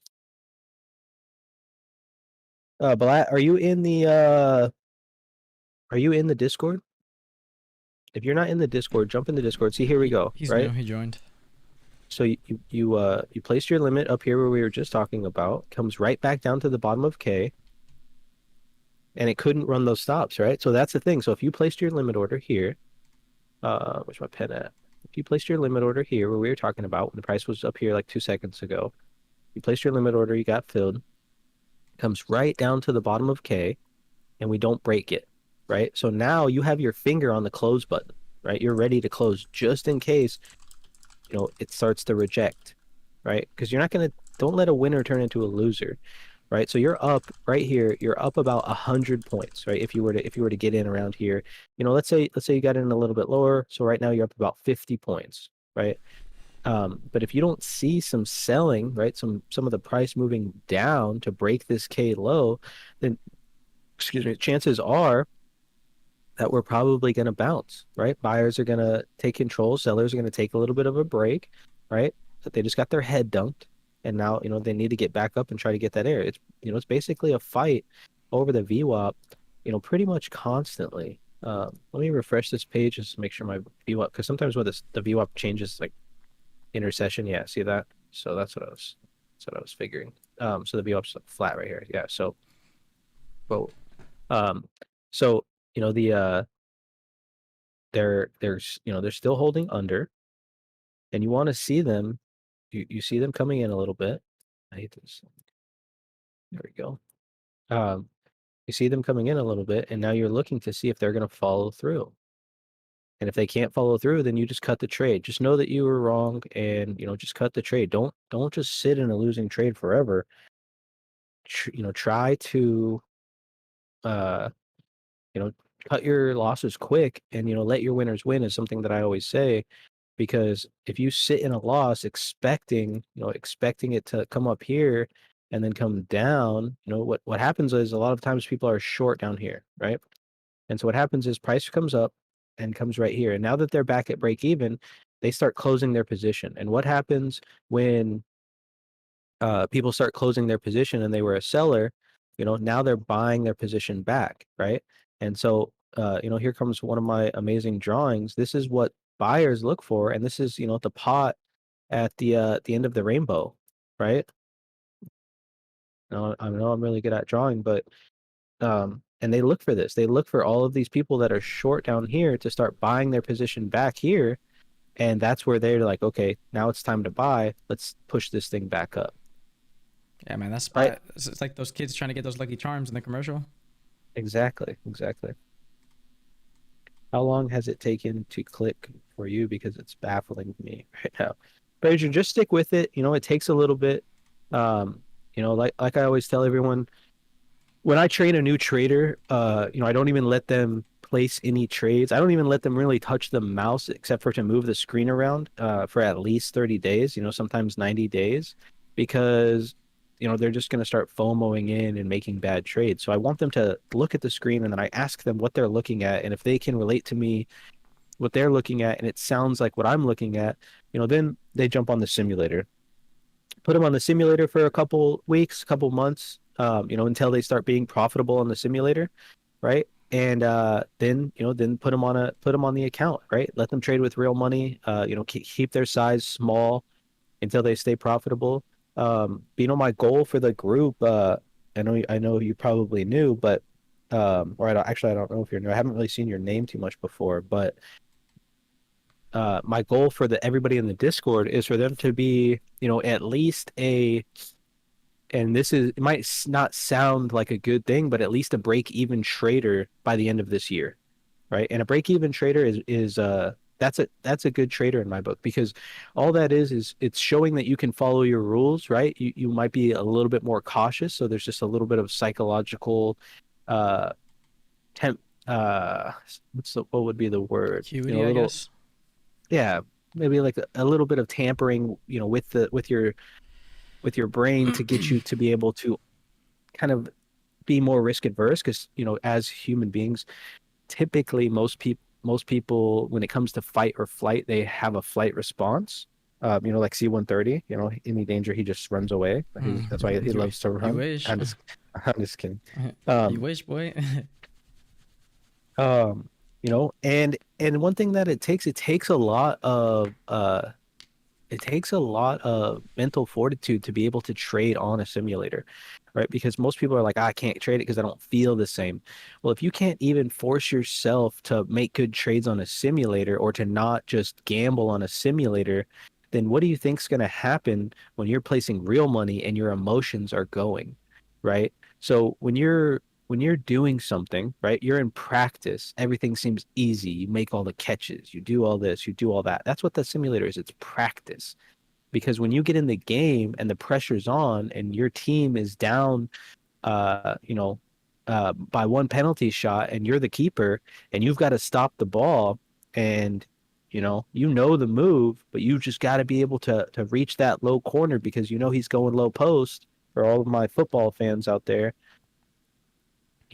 But are you in the Discord? If you're not in the Discord, jump in the Discord. See, here we go, He's right? new. He joined. So you placed your limit up here where we were just talking about, comes right back down to the bottom of K, and it couldn't run those stops, right? So that's the thing. So if you placed your limit order here, where's my pen at? If you placed your limit order here where we were talking about when the price was up here like 2 seconds ago, you placed your limit order, you got filled, comes right down to the bottom of K, and we don't break it, right? So now you have your finger on the close button, right? You're ready to close just in case, it starts to reject, right? Because don't let a winner turn into a loser, right? So you're up right here, you're up about 100 points, right? If you were to get in around here, let's say you got in a little bit lower. So right now you're up about 50 points, right? But if you don't see some selling, right, some of the price moving down to break this K low, then excuse me, chances are that we're probably going to bounce, right? Buyers are going to take control, sellers are going to take a little bit of a break, right? But they just got their head dunked, and now they need to get back up and try to get that air. It's basically a fight over the VWAP, pretty much constantly. Let me refresh this page just to make sure my VWAP, because sometimes when the VWAP changes like intercession, yeah, see that? So that's what I was figuring. So the VWAP's flat right here, yeah. So, but um, so the they're still holding under, and you want to see them. You see them coming in a little bit. I hate this. There we go. Um, you see them coming in a little bit, and now you're looking to see if they're going to follow through. And if they can't follow through, then you just cut the trade. Just know that you were wrong, and just cut the trade. Don't just sit in a losing trade forever. Try to uh you know cut your losses quick, and let your winners win is something that I always say. Because if you sit in a loss expecting it to come up here and then come down, what happens is a lot of times people are short down here, right? And so what happens is price comes up and comes right here. And now that they're back at break even, they start closing their position. And what happens when people start closing their position and they were a seller, now they're buying their position back, right? And so, here comes one of my amazing drawings. This is what buyers look for, and this is, the pot at the end of the rainbow, right? I know I'm really good at drawing, but and they look for this. They look for all of these people that are short down here to start buying their position back here, and that's where they're like, okay, now it's time to buy. Let's push this thing back up, Yeah, man, that right? spot. It's like those kids trying to get those Lucky Charms in the commercial. Exactly, exactly. How long has it taken to click for you? Because it's baffling me right now. But Adrian, just stick with it. It takes a little bit. Like I always tell everyone, when I train a new trader, I don't even let them place any trades. I don't even let them really touch the mouse except for to move the screen around for at least 30 days, sometimes 90 days, because they're just going to start FOMOing in and making bad trades. So I want them to look at the screen, and then I ask them what they're looking at, and if they can relate to me what they're looking at and it sounds like what I'm looking at, then they jump on the simulator. Put them on the simulator for a couple weeks, couple months, until they start being profitable on the simulator, right? And then put them on the account, right? Let them trade with real money. Keep their size small until they stay profitable. My goal for the group, I know you probably knew, but or I don't know if you're new. I haven't really seen your name too much before, but my goal for everybody in the Discord is for them to be, at least and it might not sound like a good thing, but at least a break-even trader by the end of this year, right? And a break-even trader is that's a good trader in my book, because all that is it's showing that you can follow your rules, right? You might be a little bit more cautious, so there's just a little bit of psychological uh temp what would be the word? A Acuity, I little, guess. yeah, maybe like a little bit of tampering, with your brain to get you to be able to kind of be more risk adverse, because as human beings, typically most people when it comes to fight or flight, they have a flight response. Like C-130, any danger he just runs away. That's why he You, loves to you run. wish. I'm just kidding. You Um, wish, boy. um, and one thing that it takes a lot of mental fortitude to be able to trade on a simulator, right? Because most people are like, I can't trade it because I don't feel the same. Well, if you can't even force yourself to make good trades on a simulator, or to not just gamble on a simulator, then what do you think's going to happen when you're placing real money and your emotions are going, right? So when you're doing something, right, you're in practice, everything seems easy. You make all the catches, you do all this, you do all that. That's what the simulator is. It's practice. Because when you get in the game and the pressure's on and your team is down, by one penalty shot, and you're the keeper and you've got to stop the ball, and the move, but you just got to be able to reach that low corner, because he's going low post. For all of my football fans out there,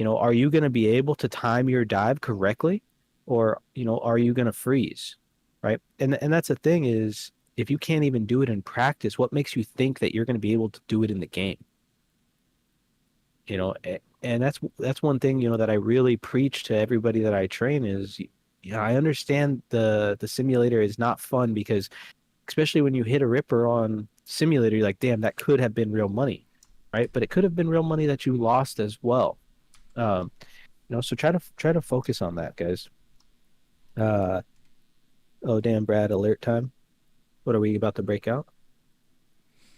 are you going to be able to time your dive correctly, or, are you going to freeze? Right. And that's the thing, is if you can't even do it in practice, what makes you think that you're going to be able to do it in the game? And that's one thing, that I really preach to everybody that I train is, I understand the simulator is not fun, because especially when you hit a ripper on simulator, you're like, damn, that could have been real money. Right. But it could have been real money that you lost as well. So try to focus on that, guys. Uh, oh damn, Brad, alert time. What are we about to break out?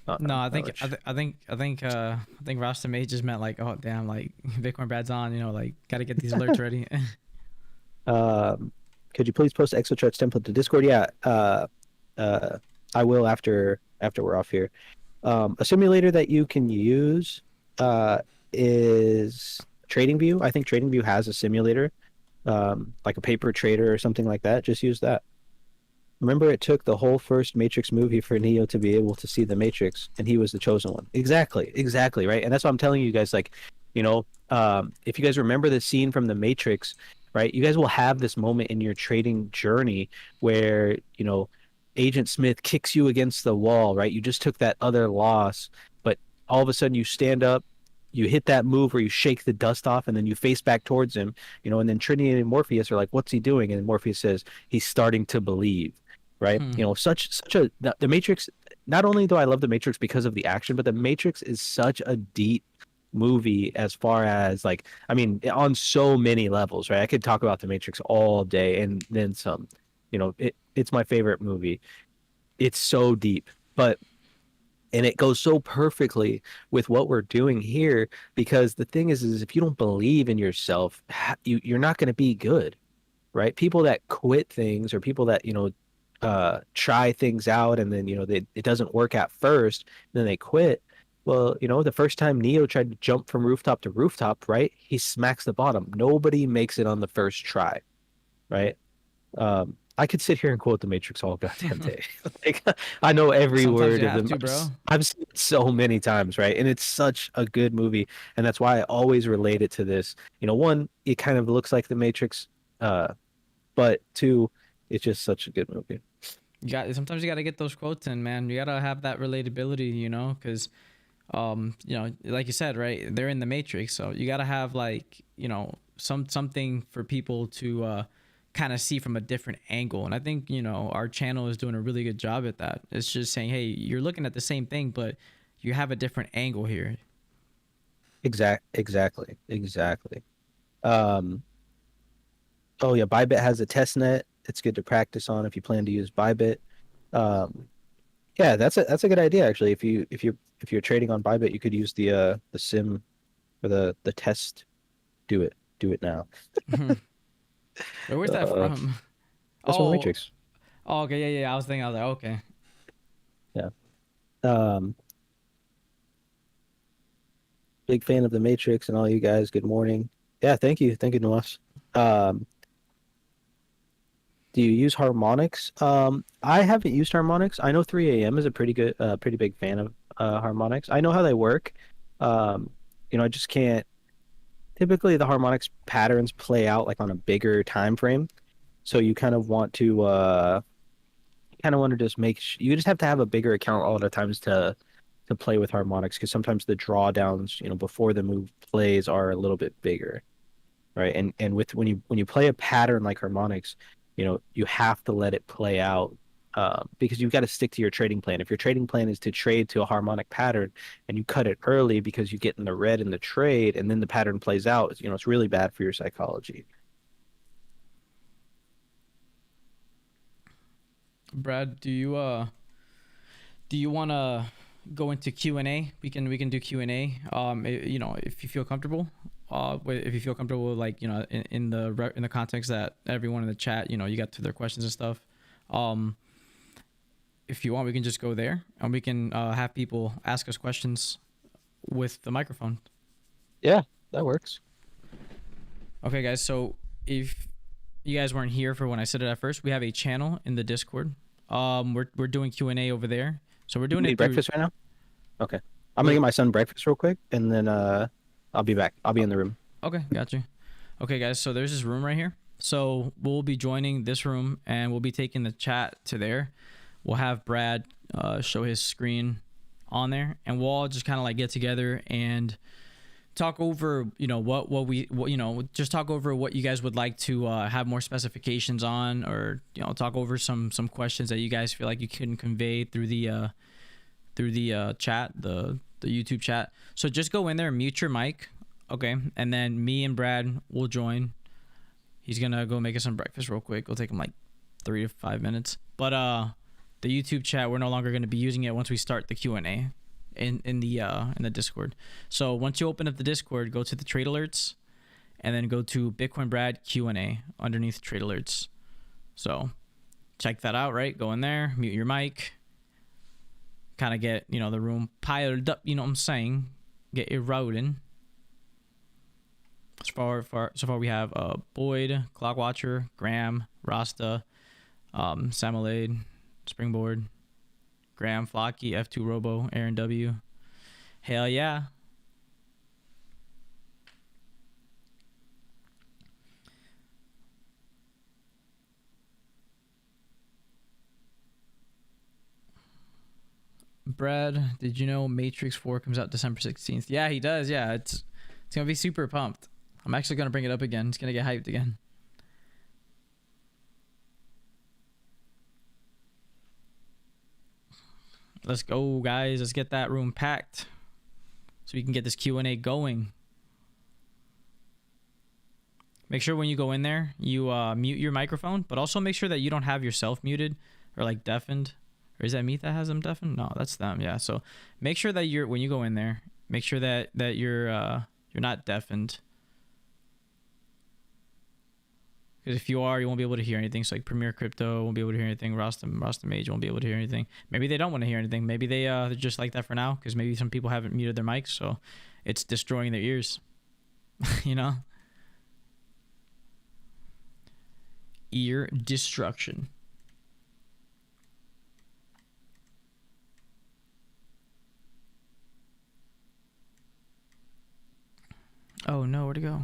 Oh No, no, I no, think I think Rasta May just meant like, oh damn, like Bitcoin Brad's on, like gotta get these alerts ready. um, Could you please post ExoCharts template to Discord? Yeah, uh, I will after we're off here. A simulator that you can use uh, is TradingView. I think TradingView has a simulator, like a paper trader or something like that. Just use that. Remember, it took the whole first Matrix movie for Neo to be able to see the Matrix, and he was the chosen one. Exactly, right? And that's what I'm telling you guys. Like, if you guys remember the scene from the Matrix, right? You guys will have this moment in your trading journey where, Agent Smith kicks you against the wall, right? You just took that other loss, but all of a sudden you stand up, you hit that move where you shake the dust off, and then you face back towards him, and then Trinity and Morpheus are like, "What's he doing?" And Morpheus says, "He's starting to believe." Right? Hmm. Such a the Matrix. Not only do I love the Matrix because of the action, but the Matrix is such a deep movie as far as like, I mean, on so many levels, right? I could talk about the Matrix all day and then some. It's my favorite movie. It's so deep, but and it goes so perfectly with what we're doing here because the thing is if you don't believe in yourself, you're not going to be good, right? People that quit things or people that, try things out and then, it doesn't work at first, then they quit. Well, the first time Neo tried to jump from rooftop to rooftop, right? He smacks the bottom. Nobody makes it on the first try, right? I could sit here and quote The Matrix all goddamn day. Like, I know every Sometimes word you of have them. to, bro. I've seen it so many times, right? And it's such a good movie, and that's why I always relate it to this. One, it kind of looks like The Matrix, but two, it's just such a good movie. Sometimes you got to get those quotes in, man. You got to have that relatability, because like you said, right, they're in the Matrix, so you got to have like, something for people to kind of see from a different angle. And I think, our channel is doing a really good job at that. It's just saying, hey, you're looking at the same thing, but you have a different angle here. Exactly. Um, oh yeah, Bybit has a test net. It's good to practice on if you plan to use Bybit. Um, yeah, that's a good idea actually. If you're trading on Bybit, you could use the sim or the test. Do it now. Where's that Uh, from? that's from the Oh, Matrix. oh, okay, yeah. I was like, okay. Yeah. Um, big fan of the Matrix and all you guys. Good morning. Yeah, thank you, Noas. Um, do you use harmonics? I haven't used harmonics. I know 3 a.m. is a pretty big fan of harmonics. I know how they work. Um, I just can't. Typically, the harmonics patterns play out like on a bigger time frame, so you kind of want to just you just have to have a bigger account all the times to play with harmonics because sometimes the drawdowns, before the move plays are a little bit bigger, right? And with when you play a pattern like harmonics, you have to let it play out because you've got to stick to your trading plan. If your trading plan is to trade to a harmonic pattern and you cut it early because you get in the red in the trade and then the pattern plays out, it's really bad for your psychology. Brad, do you want to go into Q&A? We can do Q&A. If you feel comfortable, if you feel comfortable with, like, in the context that everyone in the chat, you got to their questions and stuff. If you want, we can just go there and we can have people ask us questions with the microphone. Yeah, that works. Okay, guys. So if you guys weren't here for when I said it at first, we have a channel in the Discord. We're doing Q&A over there. So we're doing You it need through. breakfast right now? Okay. I'm gonna get my son breakfast real quick and then I'll be back. I'll be in the room. Okay, got you. Okay, guys. So there's this room right here. So we'll be joining this room and we'll be taking the chat to there. We'll have Brad show his screen on there, and we'll all just kind of like get together and talk over, just talk over what you guys would like to have more specifications on, or talk over some questions that you guys feel like you couldn't convey through the chat, the YouTube chat. So just go in there and mute your mic, okay, and then me and Brad will join. He's gonna go make us some breakfast real quick. It'll take him like 3 to 5 minutes, but the YouTube chat, we're no longer going to be using it once we start the Q&A in the Discord. So once you open up the Discord, go to the trade alerts and then go to Bitcoin Brad Q&A underneath trade alerts. So check that out, right? Go in there, mute your mic, kind of get, you know, the room piled up, you know what I'm saying? Get it rolling. So far we have Boyd, Clockwatcher, Graham, Rasta, Samalade, Springboard, Graham, Flocky, F2 Robo, Aaron W. Hell yeah. Brad, did you know Matrix 4 comes out December 16th? Yeah, he does. Yeah, it's gonna be super pumped. I'm actually gonna bring it up again. It's gonna get hyped again. Let's go, guys. Let's get that room packed so we can get this Q&A going. Make sure when you go in there, you mute your microphone, but also make sure that you don't have yourself muted or like deafened. Or is that me that has them deafened? No, that's them. Yeah. So make sure that when you go in there, make sure that you're not deafened. Because if you are, you won't be able to hear anything. So like Premier Crypto won't be able to hear anything. Rasta Mage won't be able to hear anything. Maybe they don't want to hear anything. Maybe they're just like that for now. Because maybe some people haven't muted their mics, so it's destroying their ears. You know? Ear destruction. Oh no, where'd it go?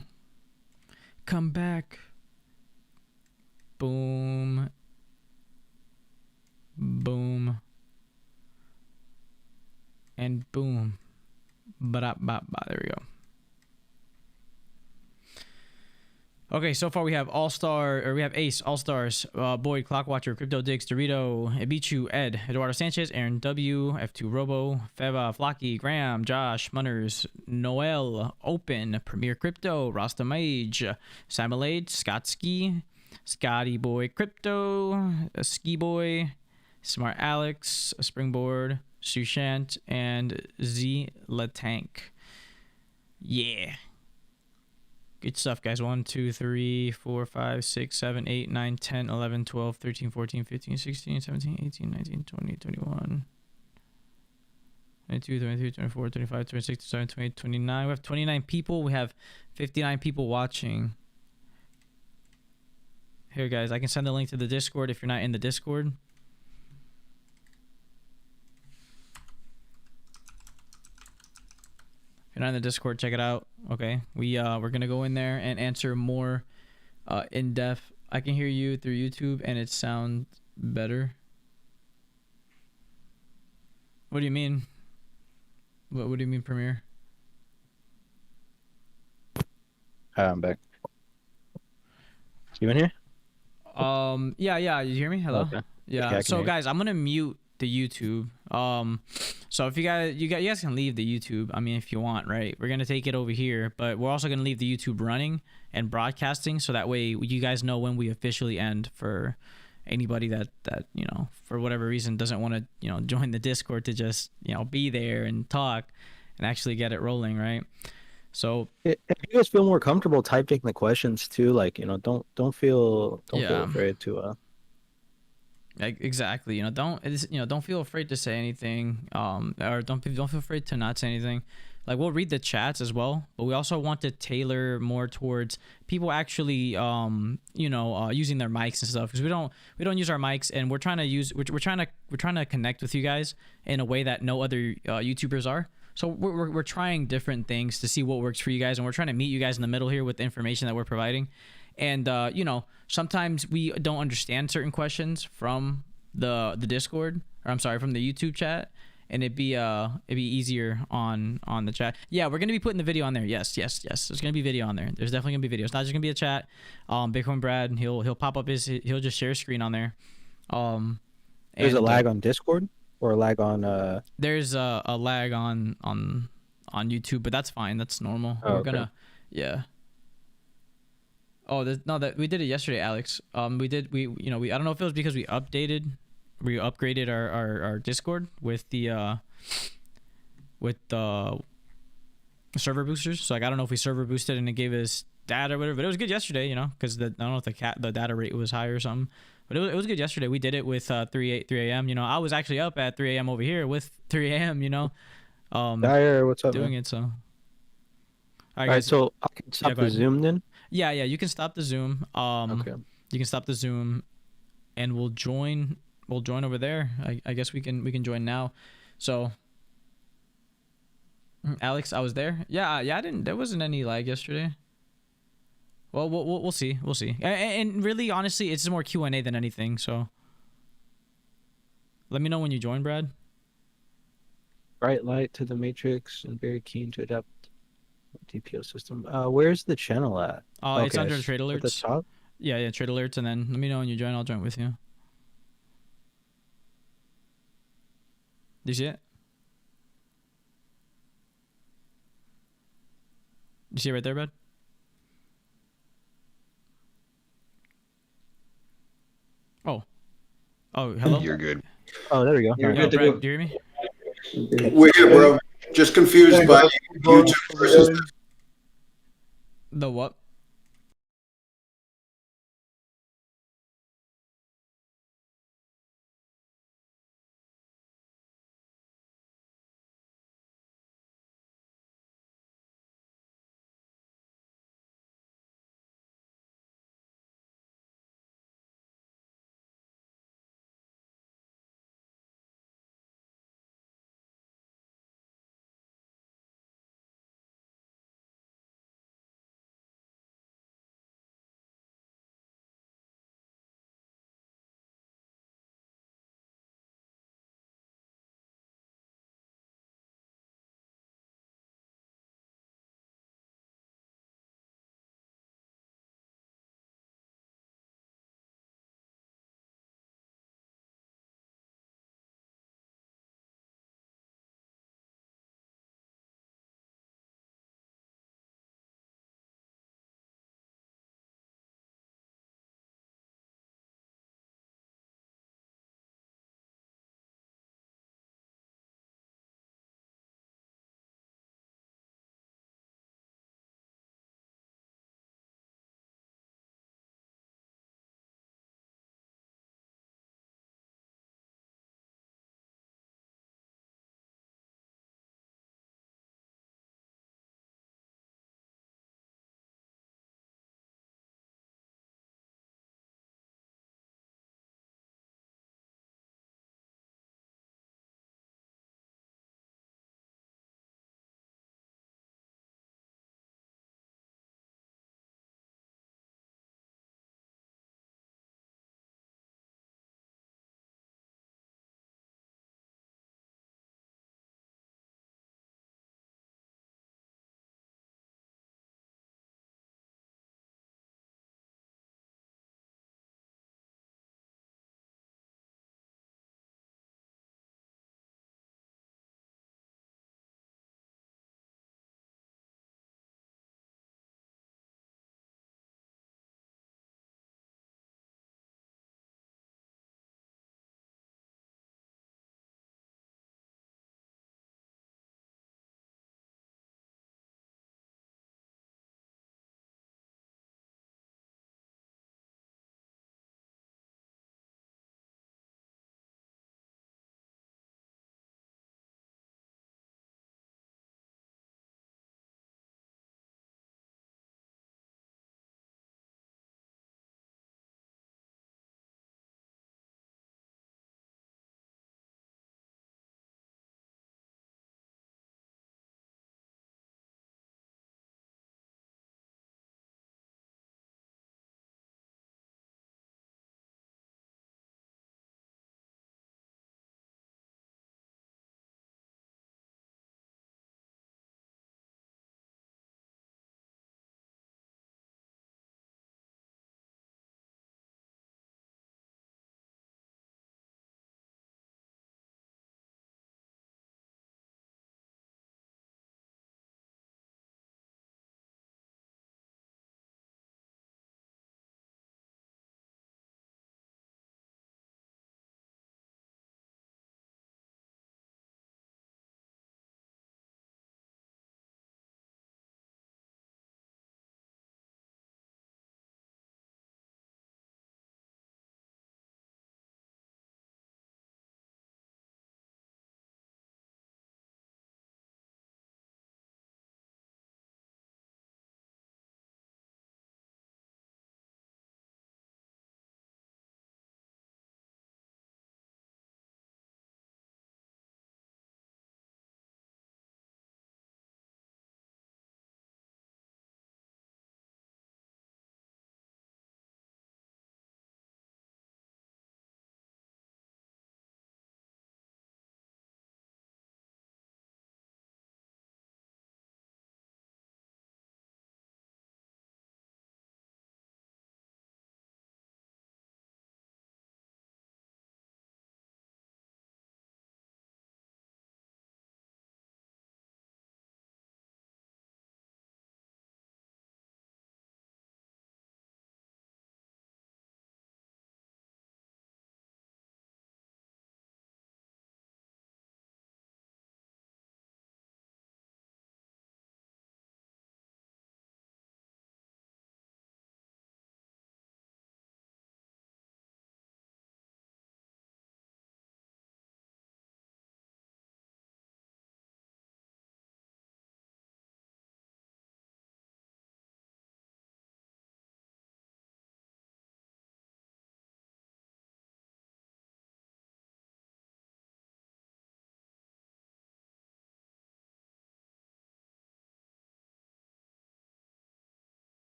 Come back. Boom. Boom. And boom. Ba-da-ba-ba. There we go. Okay, so far we have we have Ace, All-Stars, Boyd, Clockwatcher, Crypto Dix, Dorito, Ibichu, Ed, Eduardo Sanchez, Aaron W, F2 Robo, Feva, Flocky, Graham, Josh, Munners, Noel, Open, Premier Crypto, Rasta Mage, Samalade, Scotski, Scotty Boy Crypto, Ski Boy, Smart Alex, Springboard, Sushant, and Z Latank. Yeah. Good stuff, guys. 1, 2, 3, 4, 5, 6, 7, 8, 9, 10, 11, 12, 13, 14, 15, 16, 17, 18, 19, 20, 21, 22, 23, 24, 25, 26, 27, 28, 29. We have 29 people. We have 59 people watching. Here, guys, I can send the link to the Discord if you're not in the Discord. If you're not in the Discord, check it out. Okay, we're gonna go in there and answer more in depth. I can hear you through YouTube and it sounds better. What do you mean? What do you mean, Premiere? Hi, I'm back. You in here? Yeah. You hear me? Hello. Okay. Yeah. So guys, I'm gonna mute the YouTube. So if you guys can leave the YouTube. I mean, if you want, right? We're gonna take it over here, but we're also gonna leave the YouTube running and broadcasting, so that way you guys know when we officially end. For anybody that you know, for whatever reason doesn't want to join the Discord to just be there and talk and actually get it rolling, right? So If you guys feel more comfortable typing the questions too, like don't feel afraid to exactly, don't feel afraid to say anything, or don't feel afraid to not say anything. Like, we'll read the chats as well, but we also want to tailor more towards people actually using their mics and stuff, because we don't use our mics, and we're trying to connect with you guys in a way that no other YouTubers are. So we're trying different things to see what works for you guys, and we're trying to meet you guys in the middle here with the information that we're providing. And sometimes we don't understand certain questions from the Discord, or I'm sorry, from the YouTube chat, and it'd be easier on the chat. Yeah, we're gonna be putting the video on there. Yes. There's gonna be video on there. There's definitely gonna be video. It's not just gonna be a chat. Bitcoin Brad, he'll pop up he'll just share a screen on there. There's a lag on Discord or a lag on There's a lag on YouTube, but that's fine. That's normal. Oh, we're gonna Oh, that we did it yesterday, Alex. I don't know if it was because we upgraded our Discord with the server boosters. So like, I don't know if we server boosted and it gave us data or whatever, but it was good yesterday, because I don't know if the data rate was high or something. But it was good yesterday. We did it with 3 a.m. You know, I was actually up at 3 a.m. over here with 3 a.m. You know, Dyer, what's up, doing man? it. So, all right, All right, guys. so I can Yeah, stop go the ahead. Zoom then. Yeah, yeah. You can stop the Zoom. Okay. You can stop the Zoom, and we'll join. We'll join over there. I guess we can join now. So, Alex, I was there. Yeah, yeah. I didn't. There wasn't any lag yesterday. Well, we'll see. We'll see. And really, honestly, it's more Q&A than anything. So, let me know when you join, Brad. Bright light to the matrix and very keen to adapt DPO system. Where's the channel at? It's Okay, under trade at the alerts. top. Yeah, yeah, trade alerts, and then let me know when you join. I'll join with you. Do you see it? Do you see it right there, bud? Oh, oh, hello. You're good. Oh, there we go. You're All Yo, right. good to Brad, go. do you hear me? We're here, bro. Just confused by YouTube versus The what?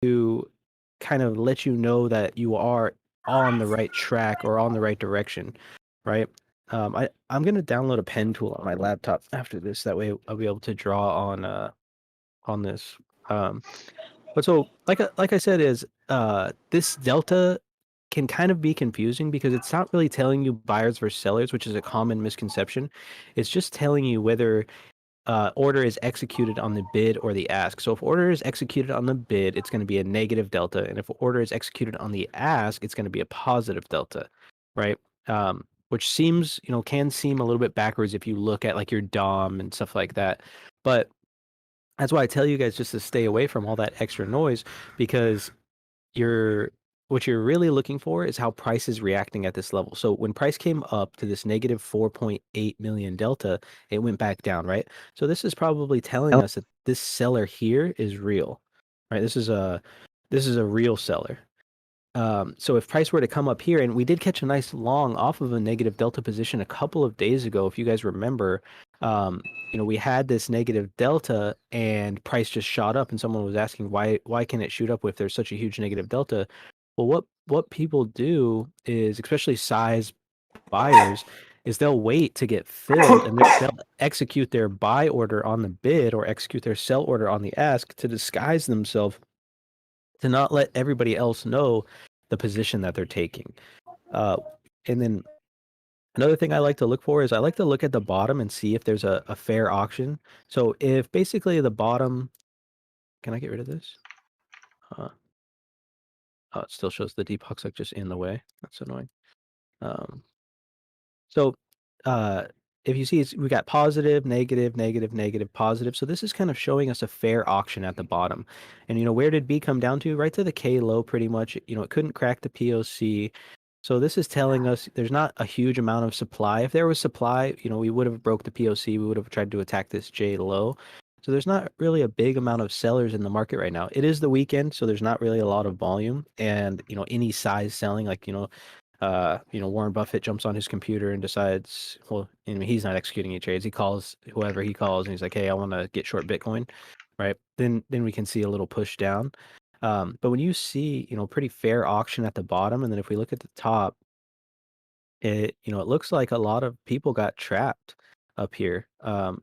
to kind of let you know that you are on the right track or on the right direction, right? I'm gonna download a pen tool on my laptop after this. That way, I'll be able to draw on this. But so, like I said, is this delta can kind of be confusing because it's not really telling you buyers versus sellers, which is a common misconception. It's just telling you whether order is executed on the bid or the ask. So if order is executed on the bid, it's going to be a negative delta, and if order is executed on the ask, it's going to be a positive delta, right? Which seems, can seem a little bit backwards if you look at like your DOM and stuff like that. But that's why I tell you guys just to stay away from all that extra noise, because you're what you're really looking for is how price is reacting at this level. So when price came up to this negative 4.8 million delta, it went back down, right? So this is probably telling us that this seller here is real, right? This is a real seller. So if price were to come up here, and we did catch a nice long off of a negative delta position a couple of days ago, if you guys remember, we had this negative delta and price just shot up, and someone was asking why can it shoot up if there's such a huge negative delta? Well, what people do is, especially size buyers, is they'll wait to get filled, and they'll execute their buy order on the bid or execute their sell order on the ask to disguise themselves, to not let everybody else know the position that they're taking. And then another thing I like to look for is I like to look at the bottom and see if there's a fair auction. So if basically the bottom, can I get rid of this? Oh, it still shows the Deepak's like just in the way. That's annoying. Um, so uh, if you see, we got positive, negative, negative, negative, positive. So this is kind of showing us a fair auction at the bottom. And where did B come down to? Right to the K low, pretty much. It couldn't crack the POC. So this is telling us there's not a huge amount of supply. If there was supply, we would have broke the POC. We would have tried to attack this J low. So there's not really a big amount of sellers in the market right now. It is the weekend, so there's not really a lot of volume. And any size selling, like Warren Buffett jumps on his computer and decides, well, he's not executing any trades. He calls whoever he calls, and he's like, "Hey, I want to get short Bitcoin," right? Then we can see a little push down. But when you see, pretty fair auction at the bottom, and then if we look at the top, it looks like a lot of people got trapped up here.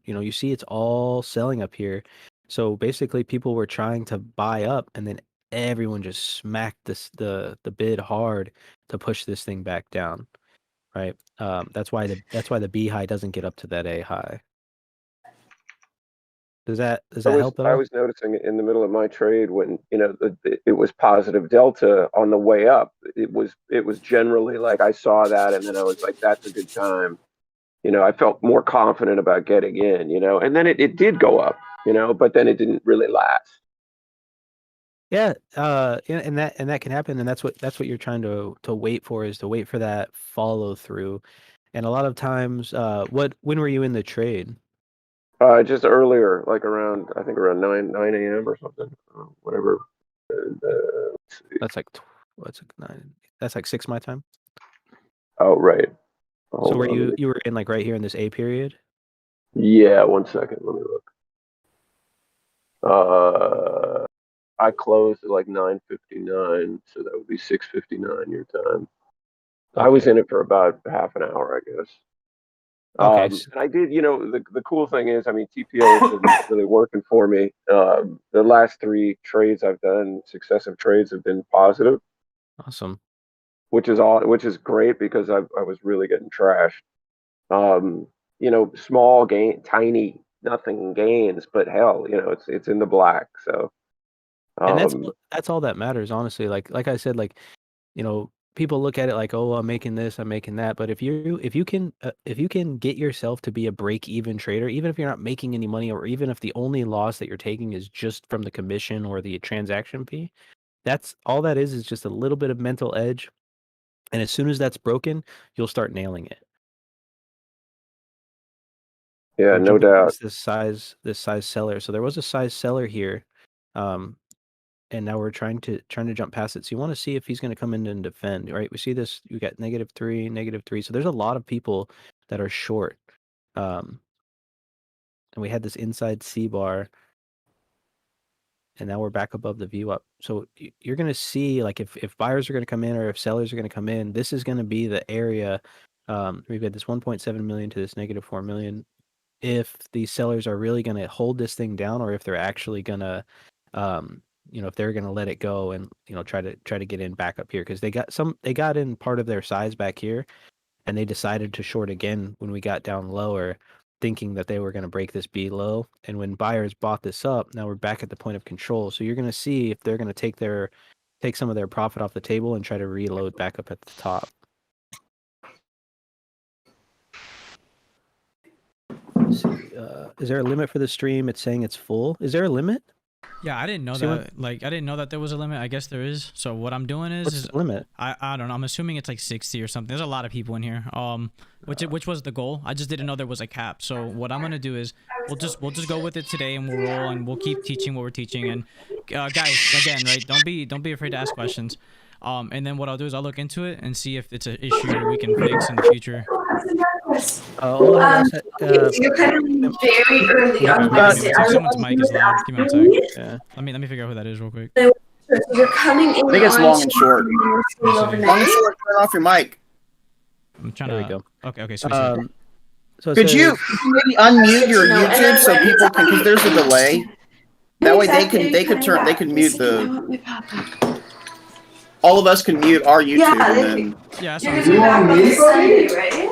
You see it's all selling up here. So basically people were trying to buy up, and then everyone just smacked the bid hard to push this thing back down, right? That's why the B high doesn't get up to that A high. Does that help at I all? was noticing in the middle of my trade when it was positive delta on the way up. It was generally like I saw that, and then I was like, "That's a good time." I felt more confident about getting in. And then it did go up. But then it didn't really last. Yeah, and that can happen, and that's what you're trying to wait for, is to wait for that follow through. And a lot of times, when were you in the trade? Just earlier, like around, I think around 9 a.m. or something, whatever. That's like what's it, 9? That's like 6 my time. Oh, right. So Hold were on. you were in like right here in this A period? Yeah, 1 second. Let me look. I closed at like 9:59, so that would be 6:59 your time. I was Okay. in it for about half an hour, I guess. Okay. And I did, the cool thing is, I mean, TPO has been really working for me. The last 3 trades I've done, successive trades, have been positive, Awesome. which is great because I was really getting trashed. Small gain, tiny, nothing gains, but hell, it's in the black. So, And um, that's all that matters, honestly. Like I said, like, people look at it like, oh, I'm making this, I'm making that. But if you can get yourself to be a break even trader, even if you're not making any money, or even if the only loss that you're taking is just from the commission or the transaction fee, that's all that is just a little bit of mental edge. And as soon as that's broken, you'll start nailing it. yeah, We're no jumping doubt. against this size seller. So there was a size seller here. And now we're trying to jump past it. So you want to see if he's going to come in and defend, right? We see this, you got -3, -3. So there's a lot of people that are short. And we had this inside C bar. and now we're back above the view up. So you're going to see like if buyers are going to come in or if sellers are going to come in, this is going to be the area. We've got this 1.7 million to this negative 4 million. If these sellers are really going to hold this thing down, or if they're actually going to, if they're going to let it go and try to get in back up here, because they got in part of their size back here, and they decided to short again when we got down lower, thinking that they were going to break this B low. And when buyers bought this up, now we're back at the point of control. So you're going to see if they're going to take some of their profit off the table and try to reload back up at the top. Let's see, is there a limit for the stream? It's saying it's full. Is there a limit? Yeah, I didn't know that. I didn't know that there was a limit. I guess there is. So what I'm doing is, What's the limit? I don't know. I'm assuming it's like 60 or something. There's a lot of people in here. Which was the goal. I just didn't know there was a cap. So what I'm gonna do is we'll just go with it today, and we'll roll, and we'll keep teaching what we're teaching. And guys, again, right? Don't be afraid to ask questions. And then what I'll do is I'll look into it and see if it's an issue we can fix in the future. You're kind of very early on. Someone's mic is loud. Give me 1 second. Yeah. Let me figure out who that is real quick. You're coming in. I think it's long and short. Long and short. Turn off your mic. I'm trying there to. we go. Okay. So Could you maybe unmute your YouTube so people can, because there's a delay. That way they can mute the. All of us can mute our YouTube and then. Yeah. You're gonna be back on Sunday, right?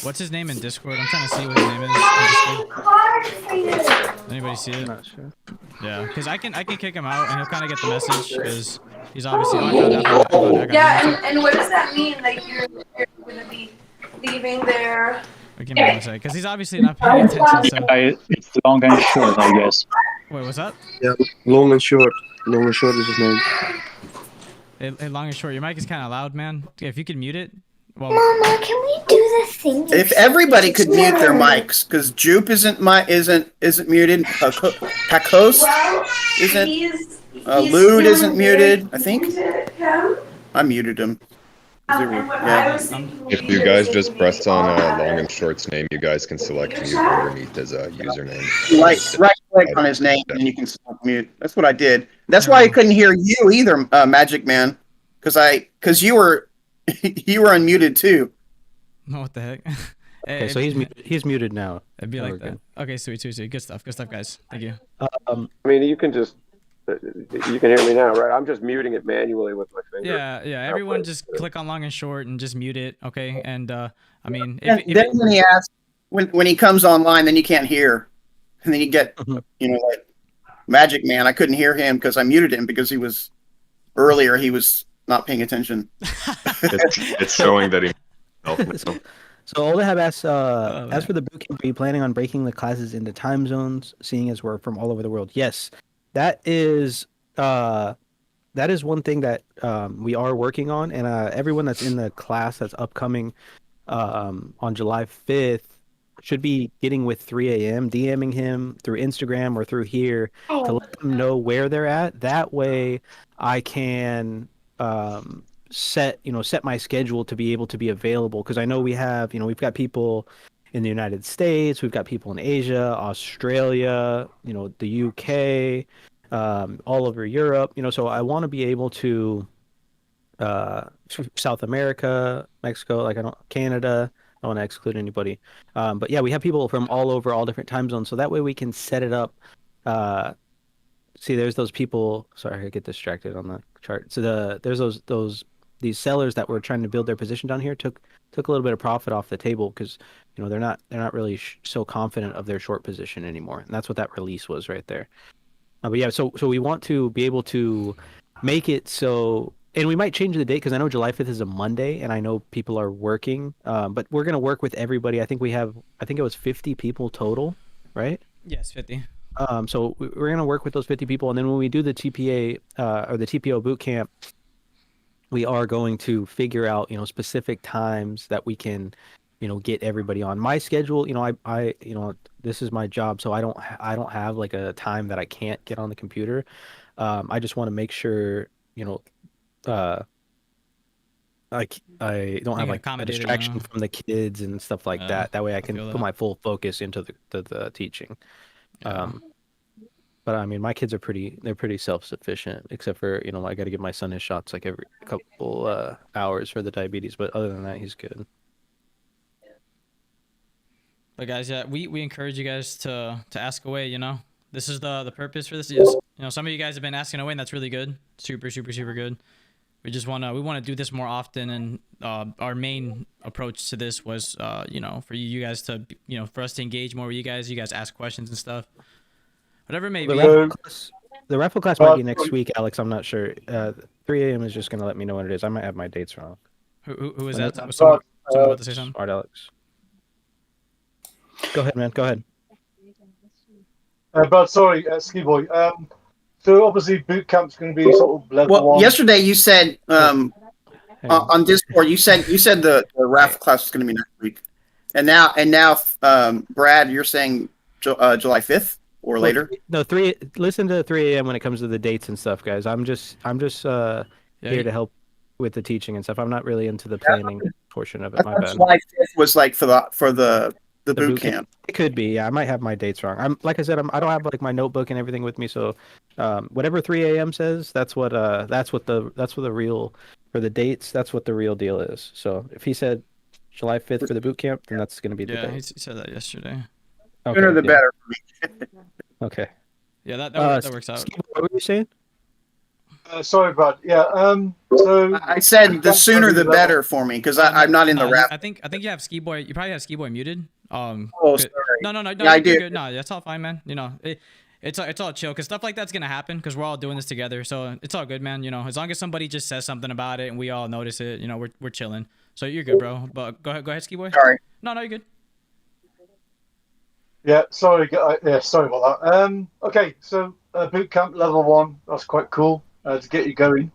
What's his name in Discord? I'm trying to see what his name is in Discord. Anybody see it? I'm not sure. Yeah, because I can kick him out and he'll kind of get the message because he's obviously. Yeah, and what does that mean? Like you're gonna be leaving there? Give me 1 second, because he's obviously not paying attention. So. It's long and short, I guess. Wait, what's that? Yeah, long and short. Long and short is his name. Hey, long and short. Your mic is kind of loud, man. If you could mute it. Well, Mama, can we do the thing? If everybody could mute their mics, because Jupe isn't muted, Hakos isn't, Lude isn't muted, I think. I muted him. Yeah. If you guys just press on long and short's name, you guys can select mute underneath his username. Right click on his name and you can select mute. That's what I did. That's why I couldn't hear you either, Magic Man, because you were unmuted too. What the heck? Okay, so he's muted now. It'd be like that. Okay, sweet. Good stuff, guys. Thank you. I mean, you can hear me now, right? I'm just muting it manually with my finger. Yeah. Everyone just click on long and short and just mute it, okay? And I mean, when he asks, when he comes online, then you can't hear, and then you get, like Magic Man. I couldn't hear him because I muted him because he was not paying attention. It's showing that he. So Oldahab asks, as for the bootcamp, are you planning on breaking the classes into time zones, seeing as we're from all over the world? Yes, that is one thing that we are working on, and everyone that's in the class that's upcoming on July 5th should be getting with 3 a.m., DMing him through Instagram or through here to let them know where they're at. That way I can set my schedule to be able to be available, because I know we've got people in the United States, we've got people in Asia, Australia, the UK, all over Europe, so I want to be able to South America, Mexico, Canada, I don't want to exclude anybody, but yeah, we have people from all over, all different time zones, so that way we can set it up. See, there's those people. Sorry, I get distracted on the chart. So there's these sellers that were trying to build their position down here took a little bit of profit off the table because they're not really so confident of their short position anymore, and that's what that release was right there. But yeah, so we want to be able to make it so, and we might change the date because I know July 5th is a Monday, and I know people are working. But we're gonna work with everybody. I think it was 50 people total, right? Yes, 50. So we're going to work with those 50 people. And then when we do the TPA or the TPO boot camp, we are going to figure out, specific times that we can, get everybody on. My schedule, I this is my job. So I don't have like a time that I can't get on the computer. I just want to make sure, I don't have like a distraction from the kids and stuff like that. That way I can put my full focus into the teaching. But I mean, my kids are they're pretty self-sufficient, except for, I got to give my son his shots like every couple hours for the diabetes. But other than that, he's good. But guys, yeah, we encourage you guys to ask away. This is the purpose for this. Is some of you guys have been asking away, and that's really good. Super good. We just want to do this more often, and our main approach to this was for you guys to for us to engage more with you guys. You guys ask questions and stuff, whatever it may be. The raffle class might be next week, Alex. I'm not sure. 3 a.m. is just gonna let me know when it is. I might have my dates wrong. Who is that? Someone about to say something? Smart Alex. Go ahead, man. Go ahead. But sorry, Ski Boy. So obviously boot camp's going to be sort of level one. Yesterday you said on Discord you said the raffle class is going to be next week, and now Brad, you're saying July 5th or later? No, listen to 3 a.m. when it comes to the dates and stuff, guys. I'm just here to help with the teaching and stuff. I'm not really into the planning portion of it. My bad. July 5th was like for the boot camp. It could be. Yeah, I might have my dates wrong. Like I said, I don't have like my notebook and everything with me. So, whatever 3 a.m. says, that's what the real for the dates. That's what the real deal is. So if he said July 5th for the boot camp, then that's gonna be the date. Yeah, he said that yesterday. Okay, Sooner the better for me. Okay. Yeah, that works out. What were you saying? Sorry, Brad. Yeah. So I said the sooner the better for me because I'm not in the rap. I think you have Ski Boy. You probably have Ski Boy muted. Oh, sorry. No. Yeah, I did. Good. No, that's all fine, man. It's all chill because stuff like that's gonna happen because we're all doing this together. So it's all good, man. As long as somebody just says something about it and we all notice it, we're chilling. So you're good, bro. But go ahead, Ski Boy. Sorry. No, you're good. Yeah, sorry. Yeah, sorry about that. Okay, so boot camp level 1. That's quite cool to get you going.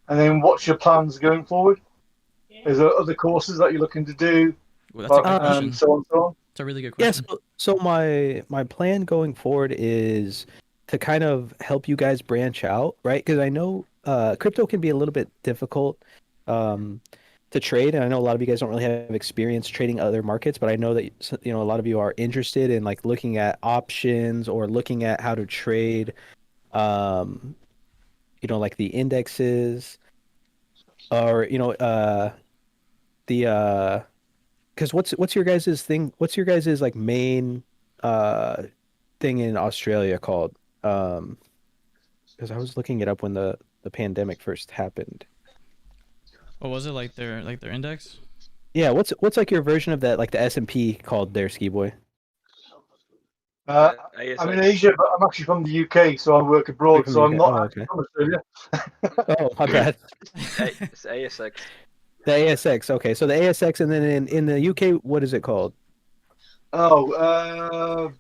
And then, what's your plans going forward? Is there other courses that you're looking to do? Well, that's a good question. So on, so on. It's a really good question. Yes. So my plan going forward is to kind of help you guys branch out, right? Because I know crypto can be a little bit difficult to trade, and I know a lot of you guys don't really have experience trading other markets, but I know that a lot of you are interested in like looking at options or looking at how to trade, like the indexes, or the because what's your guys' thing? What's your guys' like main thing in Australia called? Because I was looking it up when the pandemic first happened. What was it like their index? Yeah, what's like your version of that, like the S&P called there, Ski Boy? I'm in Asia, but I'm actually from the UK, so I work abroad, so I'm not okay. from Australia. Oh, my bad. It's ASX. The ASX, okay. So the ASX, and then in the UK, what is it called? Oh,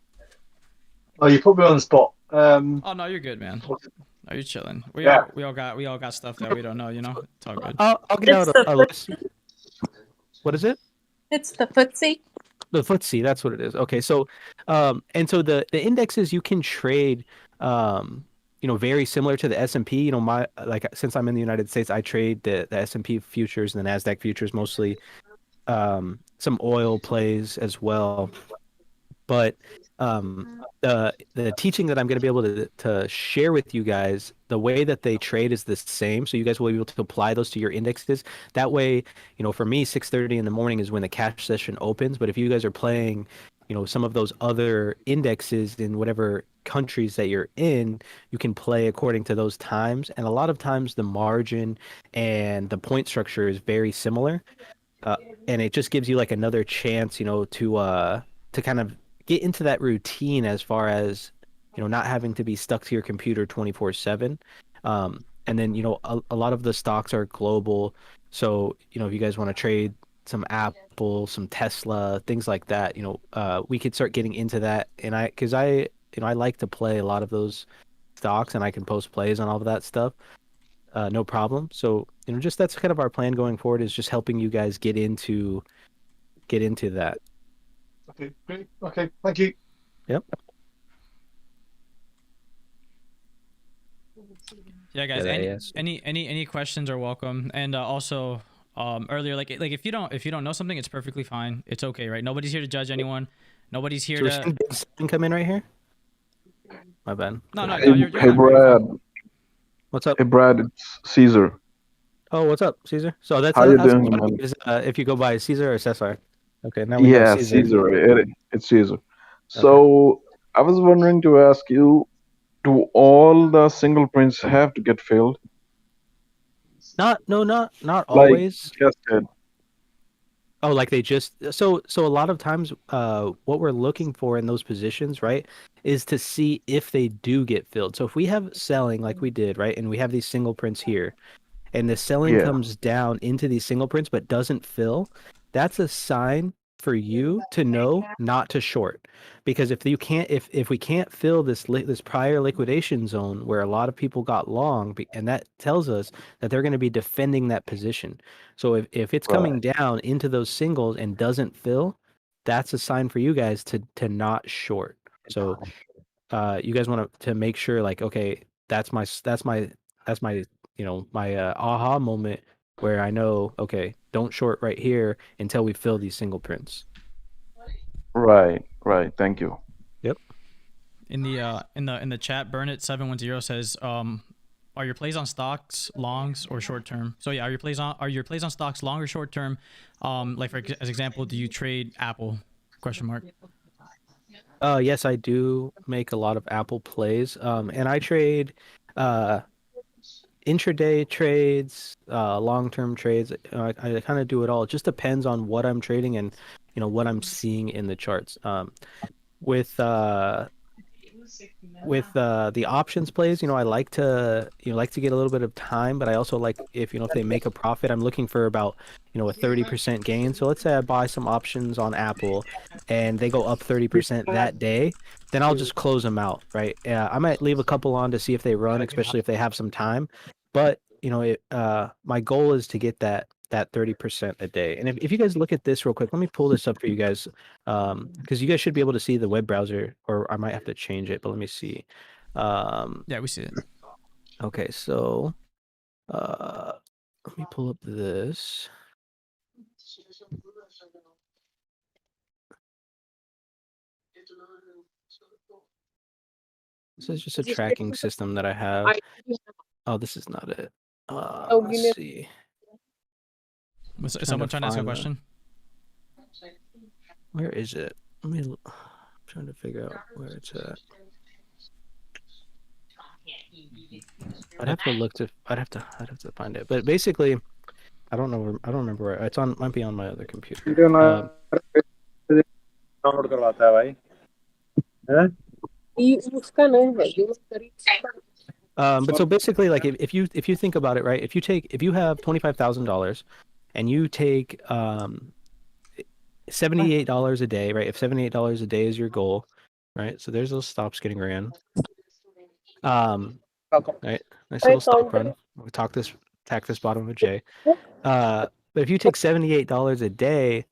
you put me on the spot. Oh no, you're good, man. No, you're chilling. We all got stuff that we don't know. It's all good. I'll get out a list. What is it? It's the FTSE. The FTSE, that's what it is. Okay, so and so the indexes you can trade very similar to the S&P. Since I'm in the United States, I trade the S&P futures and the Nasdaq futures mostly, some oil plays as well. But the teaching that I'm going to be able to share with you guys, the way that they trade is the same. So you guys will be able to apply those to your indexes. That way, for me, 6:30 in the morning is when the cash session opens. But if you guys are playing, some of those other indexes in whatever countries that you're in, you can play according to those times. And a lot of times the margin and the point structure is very similar. And it just gives you like another chance, to kind of get into that routine as far as not having to be stuck to your computer 24/7. And then a lot of the stocks are global, so if you guys want to trade some Apple, some Tesla, things like that, we could start getting into that. And I like to play a lot of those stocks, and I can post plays on all of that stuff, no problem. So just that's kind of our plan going forward, is just helping you guys get into that. Okay, great. Okay, thank you. Yep. Yeah, guys. Any questions are welcome. And also, earlier, like if you don't know something, it's perfectly fine. It's okay, right? Nobody's here to judge anyone. Nobody's here to come in right here. My bad. No, Go no, ahead. no. You're Hey, fine, bro. You're Brad. fine. What's up? Hey, Brad. It's Caesar. Oh, what's up, Caesar? So that's How you I was doing, wondering man? if you go by Caesar or Cesar. Okay, now we know Yeah, Caesar. Caesar. It's Caesar. Okay. So I was wondering to ask you, do all the single prints have to get filled? Not Like always. just said. Oh, like they just so a lot of times what we're looking for in those positions, right, is to see if they do get filled. So if we have selling like we did, right, and we have these single prints here, and the selling Yeah. comes down into these single prints but doesn't fill, that's a sign for you to know not to short. Because if you can't if we can't fill this this prior liquidation zone where a lot of people got long, and that tells us that they're going to be defending that position. So if it's coming down into those singles and doesn't fill, that's a sign for you guys to not short. So you guys want to make sure, like, okay, that's my my aha moment where I know, okay, don't short right here until we fill these single prints. Right. Thank you. Yep. In the chat, Burnit710 says, are your plays on stocks longs or short term? So yeah, are your plays on stocks long or short term? Like for as example, do you trade Apple? Question mark. Yes, I do make a lot of Apple plays. And I trade intraday trades, long-term trades. I kind of do it all. It just depends on what I'm trading and what I'm seeing in the charts. With the options plays, I like to get a little bit of time, but I also like if they make a profit, I'm looking for about a 30% gain. So let's say I buy some options on Apple and they go up 30% that day, then I'll just close them out, right? I might leave a couple on to see if they run, especially if they have some time. But my goal is to get that 30% a day. And if you guys look at this real quick, let me pull this up for you guys, because you guys should be able to see the web browser, or I might have to change it, but let me see. Yeah, we see it. Okay, so let me pull up this. This is just a tracking system that I have. Oh, this is not it. Let's see. Is someone trying to ask a question? Where is it? I'm trying to figure out where it's at. I'd have to find it. But basically, I don't know. I don't remember where it's on. Might be on my other computer. But so basically, like if you think about it, right? If you have $25,000 and you take $78 a day, right? If $78 a day is your goal, right? So there's those stops getting ran. Right, nice little stop run. We'll tack this bottom of a J. But if you take $78 a day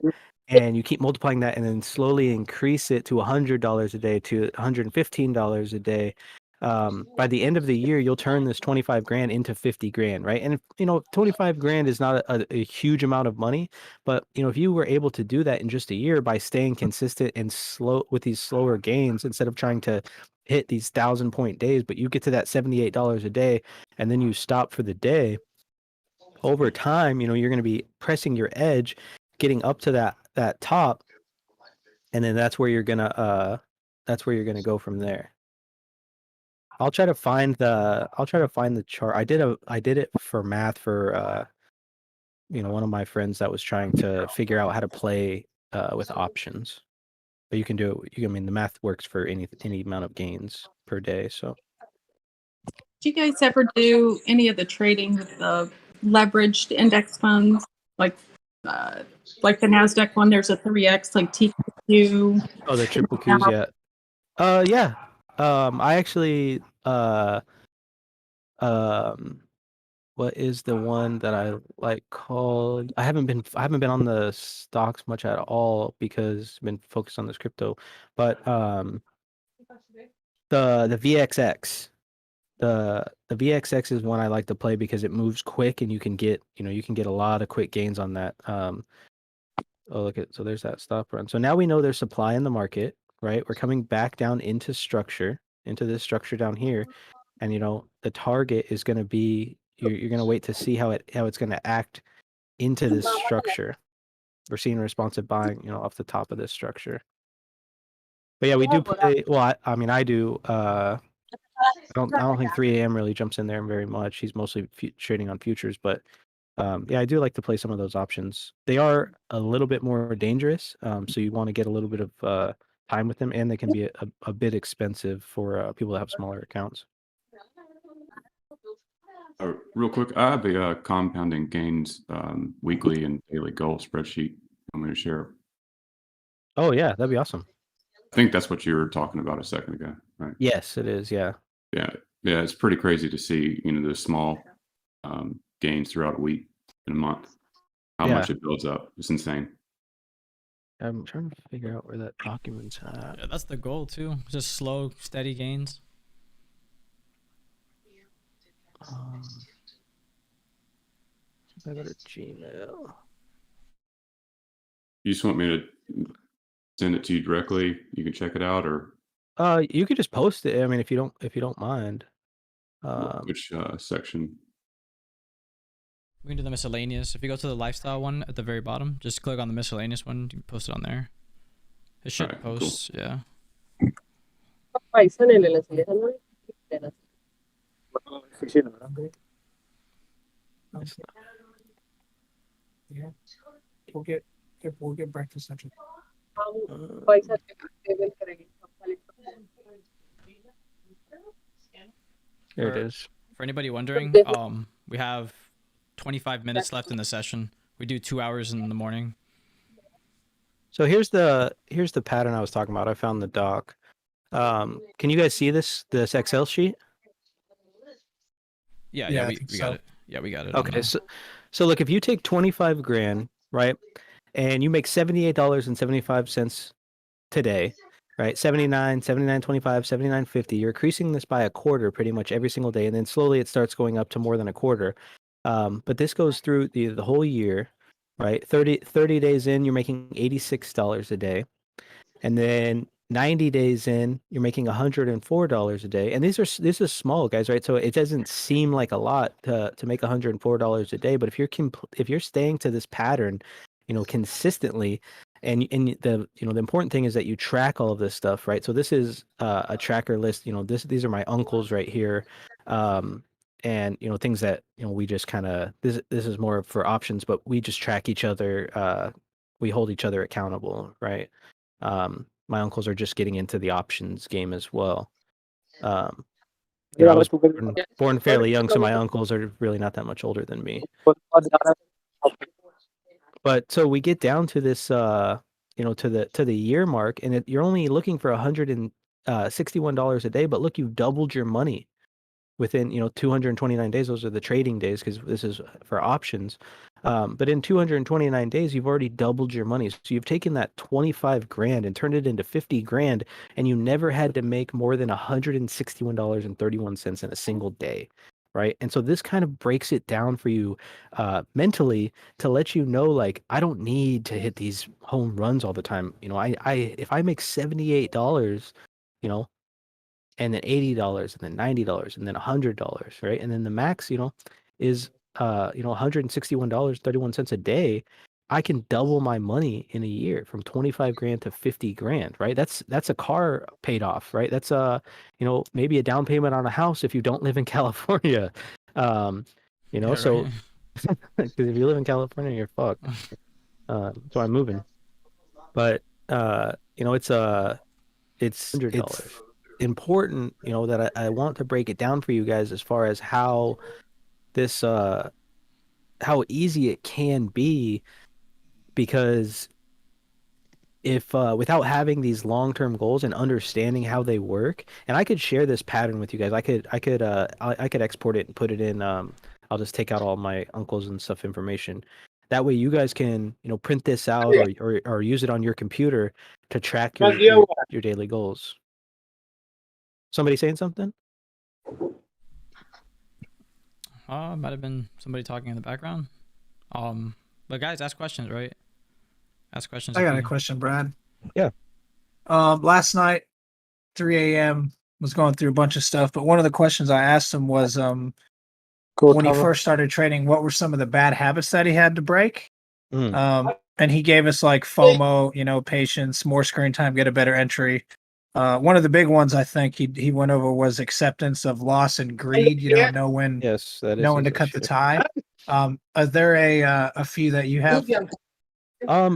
and you keep multiplying that and then slowly increase it to $100 a day, to $115 a day, by the end of the year, you'll turn this 25 grand into 50 grand, right? And 25 grand is not a huge amount of money, but if you were able to do that in just a year by staying consistent and slow with these slower gains, instead of trying to hit these 1,000-point days, but you get to that $78 a day and then you stop for the day, over time, you're going to be pressing your edge, getting up to that top, and then that's where you're gonna go from there. I'll try to find the chart. I did it for math for one of my friends that was trying to figure out how to play with options. But you can do it. I mean, the math works for any amount of gains per day. So, do you guys ever do any of the trading with the leveraged index funds, like the Nasdaq one? There's a 3x, like TQQ. Oh, the triple Qs, yeah. Yeah. I actually what is the one that I like called? I haven't been on the stocks much at all because I've been focused on this crypto. But the VXX. The VXX is one I like to play because it moves quick and you can get a lot of quick gains on that. So there's that stop run. So now we know there's supply in the market, right? We're coming back down into structure. into this structure down here, and the target is going to be you're going to wait to see how it's going to act into this structure. We're seeing responsive buying, off the top of this structure. But yeah, we do play. Well, I mean, I do. I don't think 3 a.m. really jumps in there very much. He's mostly trading on futures, but yeah, I do like to play some of those options. They are a little bit more dangerous, so you want to get a little bit of time with them, and they can be a bit expensive for people that have smaller accounts. Real quick, I have a compounding gains weekly and daily goal spreadsheet I'm going to share. Oh yeah, that'd be awesome. I think that's what you were talking about a second ago, right? Yes, it is. Yeah. Yeah. It's pretty crazy to see, the small gains throughout a week and a month. How much it builds up. It's insane. I'm trying to figure out where that document's at. Yeah, that's the goal too. Just slow, steady gains. I go to Gmail. You just want me to send it to you directly? You can check it out, or you could just post it. I mean, if you don't mind. which section? We can do the miscellaneous. If you go to the lifestyle one at the very bottom, just click on the miscellaneous one. You can post it on there. It should post. Cool. Yeah. We'll get breakfast. Here it is. For anybody wondering, we have 25 minutes left in the session. We do 2 hours in the morning. So here's the pattern I was talking about. I found the doc. Can you guys see this Excel sheet? Yeah, we got it. Yeah, we got it. Okay, so look, if you take 25 grand, right, and you make $78.75 today, right? 79, 79.25, 79.50. You're increasing this by a quarter pretty much every single day, and then slowly it starts going up to more than a quarter. But this goes through the whole year, right? 30 days in, you're making $86 a day, and then 90 days in, you're making $104 a day. And this is small, guys, right? So it doesn't seem like a lot to make $104 a day, but if you're staying to this pattern, consistently, and the important thing is that you track all of this stuff, right? So this is a tracker list. These are my uncles right here, and things that we just kind of this is more for options, but we just track each other. We hold each other accountable, right? My uncles are just getting into the options game as well. I was born fairly young, so my uncles are really not that much older than me. But so we get down to this, to the year mark, and you're only looking for $161 a day. But look, you've doubled your money within 229 days. Those are the trading days because this is for options. But in 229 days, you've already doubled your money. So you've taken that 25 grand and turned it into 50 grand, and you never had to make more than $161.31 in a single day. Right. And so this kind of breaks it down for you mentally to let you know, like, I don't need to hit these home runs all the time. If I make $78, and then $80 and then $90 and then $100, right? And then the max, is $161.31 a day. I can double my money in a year from 25 grand to 50 grand, right? That's a car paid off, right? That's maybe a down payment on a house if you don't live in California. So because if you live in California, you're fucked. So I'm moving. But it's $100. Important, that I want to break it down for you guys as far as how this how easy it can be, because if without having these long-term goals and understanding how they work, and I could share this pattern with you guys. I could export it and put it in. I'll just take out all my uncles and stuff information. That way you guys can print this out or use it on your computer to track your daily goals. Somebody saying something? Might have been somebody talking in the background. But guys, ask questions, right? Ask questions. I got a question, Brad. Yeah. Last night, 3 a.m., was going through a bunch of stuff, but one of the questions I asked him was, Go, when he Tava. first started trading, what were some of the bad habits that he had to break? Mm. And he gave us like FOMO, you know, patience, more screen time, get a better entry. One of the big ones I think he went over was acceptance of loss and greed. You know, Yes, that is know when his to cut the issue. tie. Are there a few that you have?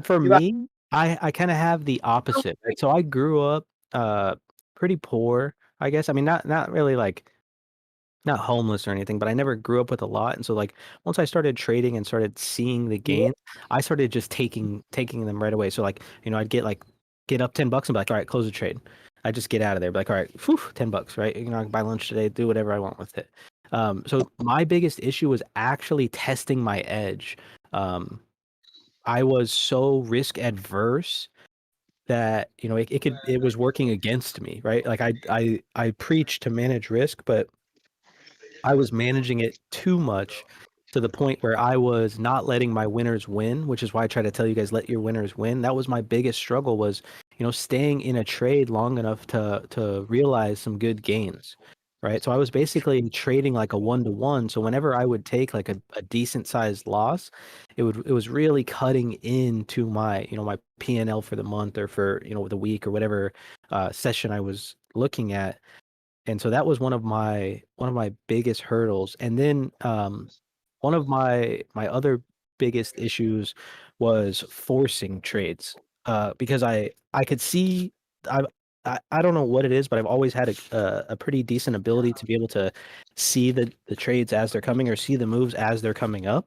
For me, I kind of have the opposite. Right? So I grew up pretty poor, I guess. I mean, not really like not homeless or anything, but I never grew up with a lot. And so like once I started trading and started seeing the gains, I started just taking them right away. So like, you know, I'd get up $10 and be like, all right, close the trade. I just get out of there, be like, all right, whew, $10, right? You know, I can buy lunch today, do whatever I want with it. So my biggest issue was actually testing my edge. I was so risk adverse that, you know, it was working against me, right? Like I preach to manage risk, but I was managing it too much to the point where I was not letting my winners win, which is why I try to tell you guys, let your winners win. That was my biggest struggle was, you know, staying in a trade long enough to realize some good gains, right? So I was basically trading like a 1-to-1. So whenever I would take like a decent sized loss, it was really cutting into my, you know, my P&L for the month or for, you know, the week or whatever session I was looking at. And so that was one of my biggest hurdles. And then one of my other biggest issues was forcing trades because I could see I, I don't know what it is, but I've always had a pretty decent ability to be able to see the trades as they're coming or see the moves as they're coming up.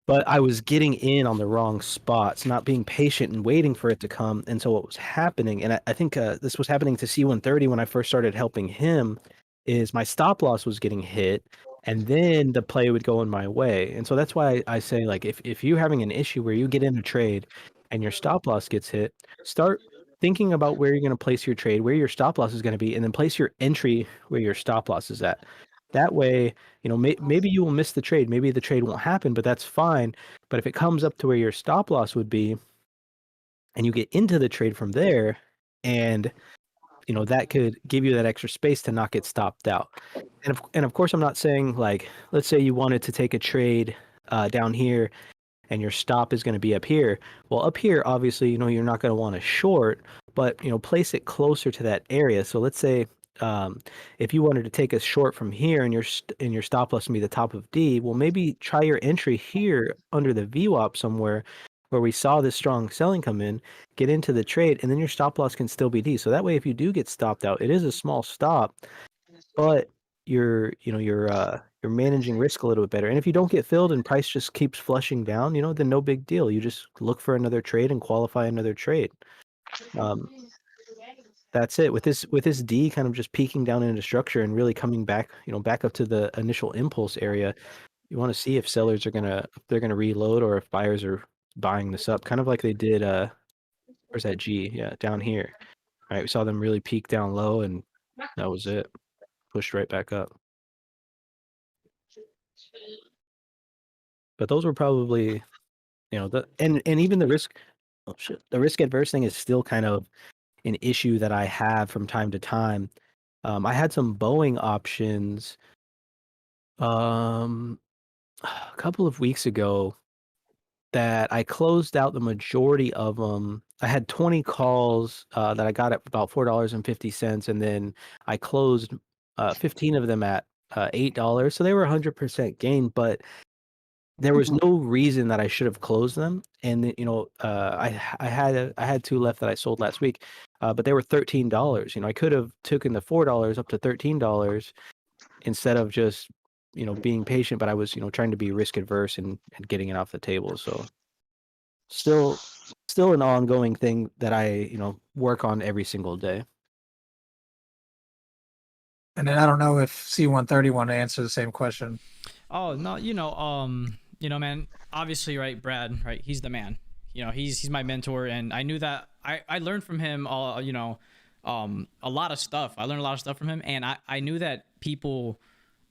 But I was getting in on the wrong spots, not being patient and waiting for it to come. And so what was happening, and I think this was happening to C130 when I first started helping him, is my stop loss was getting hit, and then the play would go in my way. And so that's why I say, like, if you're having an issue where you get in a trade and your stop loss gets hit, start thinking about where you're going to place your trade, where your stop loss is going to be, and then place your entry where your stop loss is at. That way, you know, maybe you will miss the trade. Maybe the trade won't happen, but that's fine. But if it comes up to where your stop loss would be, and you get into the trade from there, and you know that could give you that extra space to not get stopped out. And of course, I'm not saying like, let's say you wanted to take a trade down here, and your stop is going to be up here. Well, up here, obviously, you know, you're not going to want to short, but, you know, place it closer to that area. So let's say if you wanted to take a short from here and your stop loss can be the top of D, well, maybe try your entry here under the VWAP somewhere where we saw this strong selling come in, get into the trade, and then your stop loss can still be D. So that way, if you do get stopped out, it is a small stop, but you're managing risk a little bit better. And if you don't get filled and price just keeps flushing down, you know, then no big deal. You just look for another trade and qualify another trade. That's it. With this D kind of just peaking down into structure and really coming back, you know, back up to the initial impulse area, you want to see if sellers are they're gonna reload or if buyers are buying this up, kind of like they did where's that G? Yeah, down here. All right, we saw them really peak down low and that was it. Pushed right back up. But those were probably, you know, and even the risk, oh shit, the risk adverse thing is still kind of an issue that I have from time to time. I had some Boeing options a couple of weeks ago that I closed out the majority of them. I had 20 calls that I got at about $4.50, and then I closed 15 of them at $8. So they were 100% gain, but there was no reason that I should have closed them. And you know, I had two left that I sold last week, but they were $13. You know, I could have taken the $4 up to $13 instead of just, you know, being patient. But I was, you know, trying to be risk adverse and getting it off the table. So still an ongoing thing that I, you know, work on every single day. And then I don't know if C130 want to answer the same question. Oh no, man, obviously, right, Brad, right, he's the man. You know, he's my mentor, and I knew that I learned from him a lot of stuff. I learned a lot of stuff from him, and I knew that people,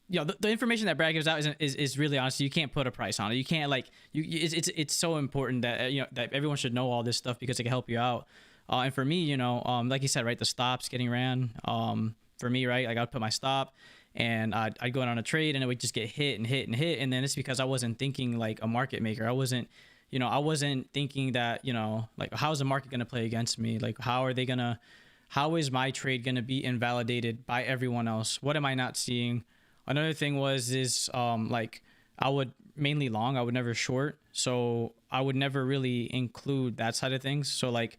you know, the information that Brad gives out is really honest. You can't put a price on it. You can't it's so important that that everyone should know all this stuff because it can help you out. And for me, like you said, right, the stops getting ran, for me, right? Like I'd put my stop and I'd go in on a trade and it would just get hit and hit and hit. And then it's because I wasn't thinking like a market maker. I wasn't thinking that, like how's the market going to play against me? Like how is my trade going to be invalidated by everyone else? What am I not seeing? Another thing is like I would mainly long, I would never short. So I would never really include that side of things. So like,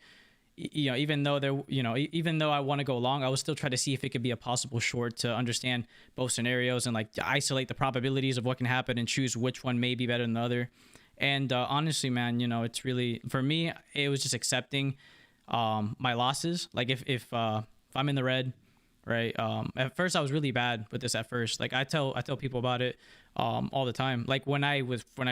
even though even though I want to go long, I would still try to see if it could be a possible short to understand both scenarios and like to isolate the probabilities of what can happen and choose which one may be better than the other. And honestly, man, it's really, for me, it was just accepting my losses. Like if I'm in the red, right? At first I was really bad with this at first. Like I tell people about it all the time. Like when I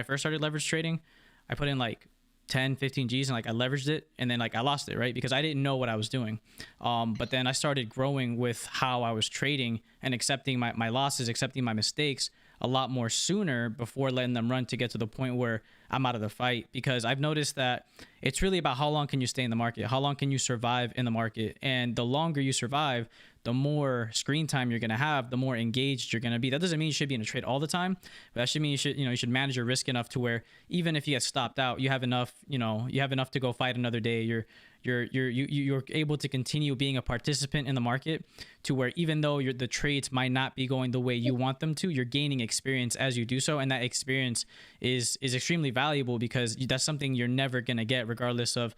first started leverage trading, I put in like 10, 15 G's and like I leveraged it and then like I lost it, right? Because I didn't know what I was doing. But then I started growing with how I was trading and accepting my losses, accepting my mistakes a lot more sooner before letting them run to get to the point where I'm out of the fight. Because I've noticed that it's really about how long can you stay in the market? How long can you survive in the market? And the longer you survive, the more screen time you're going to have, the more engaged you're going to be. That doesn't mean you should be in a trade all the time, but that should mean you should manage your risk enough to where even if you get stopped out, you have enough to go fight another day. You're able to continue being a participant in the market to where even though the trades might not be going the way you want them to, you're gaining experience as you do so. And that experience is extremely valuable because that's something you're never going to get regardless of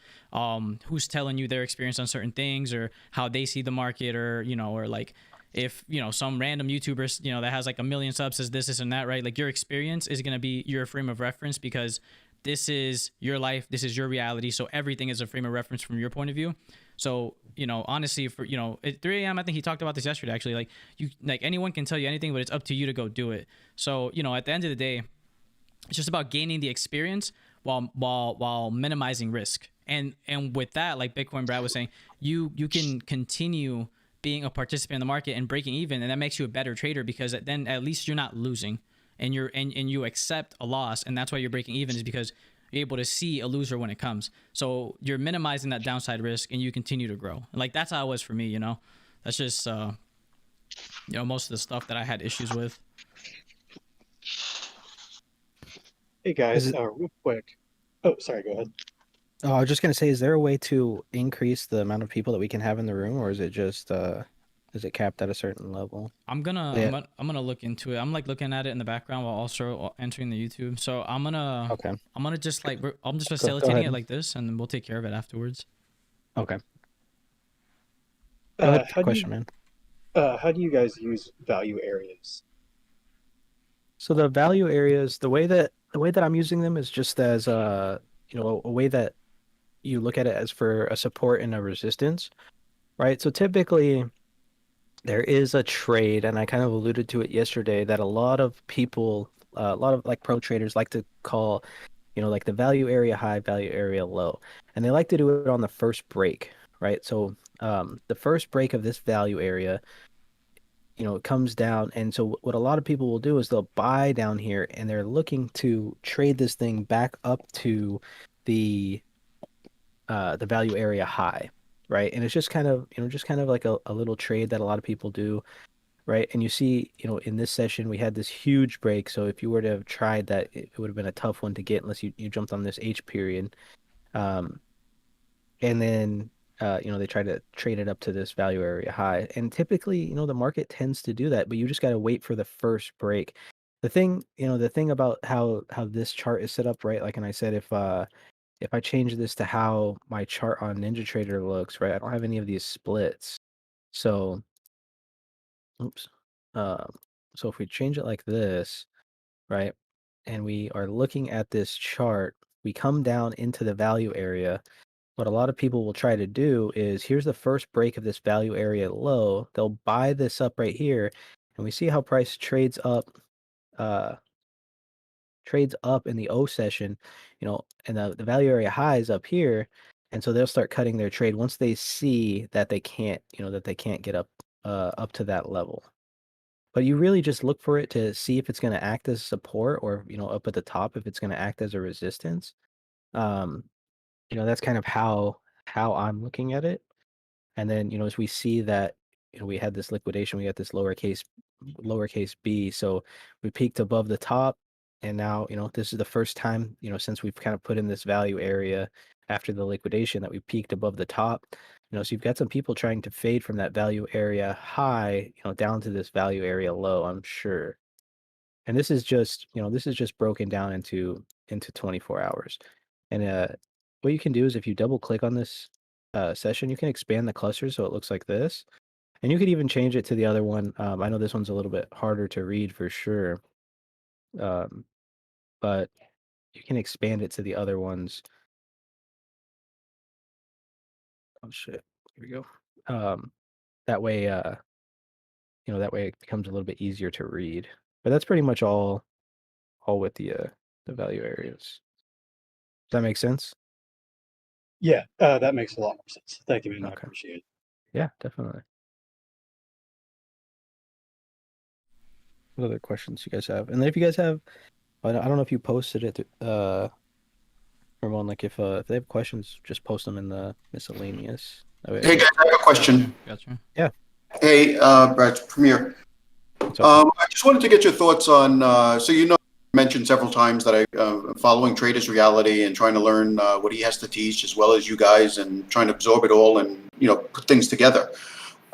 who's telling you their experience on certain things or how they see the market or like if some random YouTuber that has like 1 million subs says this and that, right? Like your experience is going to be your frame of reference because this is your life, this is your reality, so everything is a frame of reference from your point of view. So honestly, for at 3 a.m. I think he talked about this yesterday actually, like anyone can tell you anything, but it's up to you to go do it. So at the end of the day, it's just about gaining the experience while minimizing risk. And with that, like Bitcoin Brad was saying, you can continue being a participant in the market and breaking even, and that makes you a better trader because then at least you're not losing and you accept a loss, and that's why you're breaking even, is because you're able to see a loser when it comes. So you're minimizing that downside risk and you continue to grow. And like that's how it was for me, That's just most of the stuff that I had issues with. Hey guys, real quick. Oh, sorry, go ahead. Oh, I was just gonna say, is there a way to increase the amount of people that we can have in the room, or is it just is it capped at a certain level? I'm gonna look into it. I'm like looking at it in the background while also entering the YouTube. So I'm gonna just like I'm just facilitating it like this, and then we'll take care of it afterwards. Okay. Question, man. How do you guys use value areas? So the value areas, the way that I'm using them is just as a way that you look at it as for a support and a resistance, right? So typically there is a trade, and I kind of alluded to it yesterday, that a lot of people, a lot of like pro traders like to call, like the value area high, value area low, and they like to do it on the first break, right? So the first break of this value area, it comes down, and so what a lot of people will do is they'll buy down here, and they're looking to trade this thing back up to the value area high, right? And it's just kind of like a little trade that a lot of people do, right? And you see, in this session we had this huge break, so if you were to have tried that, it would have been a tough one to get unless you jumped on this H period, and then they try to trade it up to this value area high, and typically the market tends to do that, but you just got to wait for the first break. The thing about how this chart is set up, right? Like, and I said, if I change this to how my chart on NinjaTrader looks, right? I don't have any of these splits. So, oops. So if we change it like this, right? And we are looking at this chart, we come down into the value area. What a lot of people will try to do is, here's the first break of this value area low. They'll buy this up right here, and we see how price trades up in the O session, and the value area high is up here, and so they'll start cutting their trade once they see that they can't get up to that level. But you really just look for it to see if it's going to act as support, or up at the top if it's going to act as a resistance. That's kind of how I'm looking at it. And then as we see that we had this liquidation, we got this lowercase b, so we peaked above the top, and now this is the first time since we've kind of put in this value area after the liquidation that we peaked above the top. So you've got some people trying to fade from that value area high down to this value area low, I'm sure. And this is just broken down into 24 hours. And what you can do is, if you double click on this session, you can expand the cluster so it looks like this. And you could even change it to the other one. I know this one's a little bit harder to read for sure. But you can expand it to the other ones. Oh shit. Here we go. That way that way it becomes a little bit easier to read. But that's pretty much all with the value areas. Does that make sense? Yeah, that makes a lot more sense. Thank you, man. I Okay. appreciate it. Yeah, definitely. What other questions you guys have? And then if you guys have, I don't know if you posted it, Ramon, like if they have questions, just post them in the miscellaneous. Hey guys, I have a question. Gotcha. Yeah. Hey, Brad, Premier. I just wanted to get your thoughts on, so you mentioned several times that I following Trader's Reality and trying to learn what he has to teach, as well as you guys, and trying to absorb it all and put things together.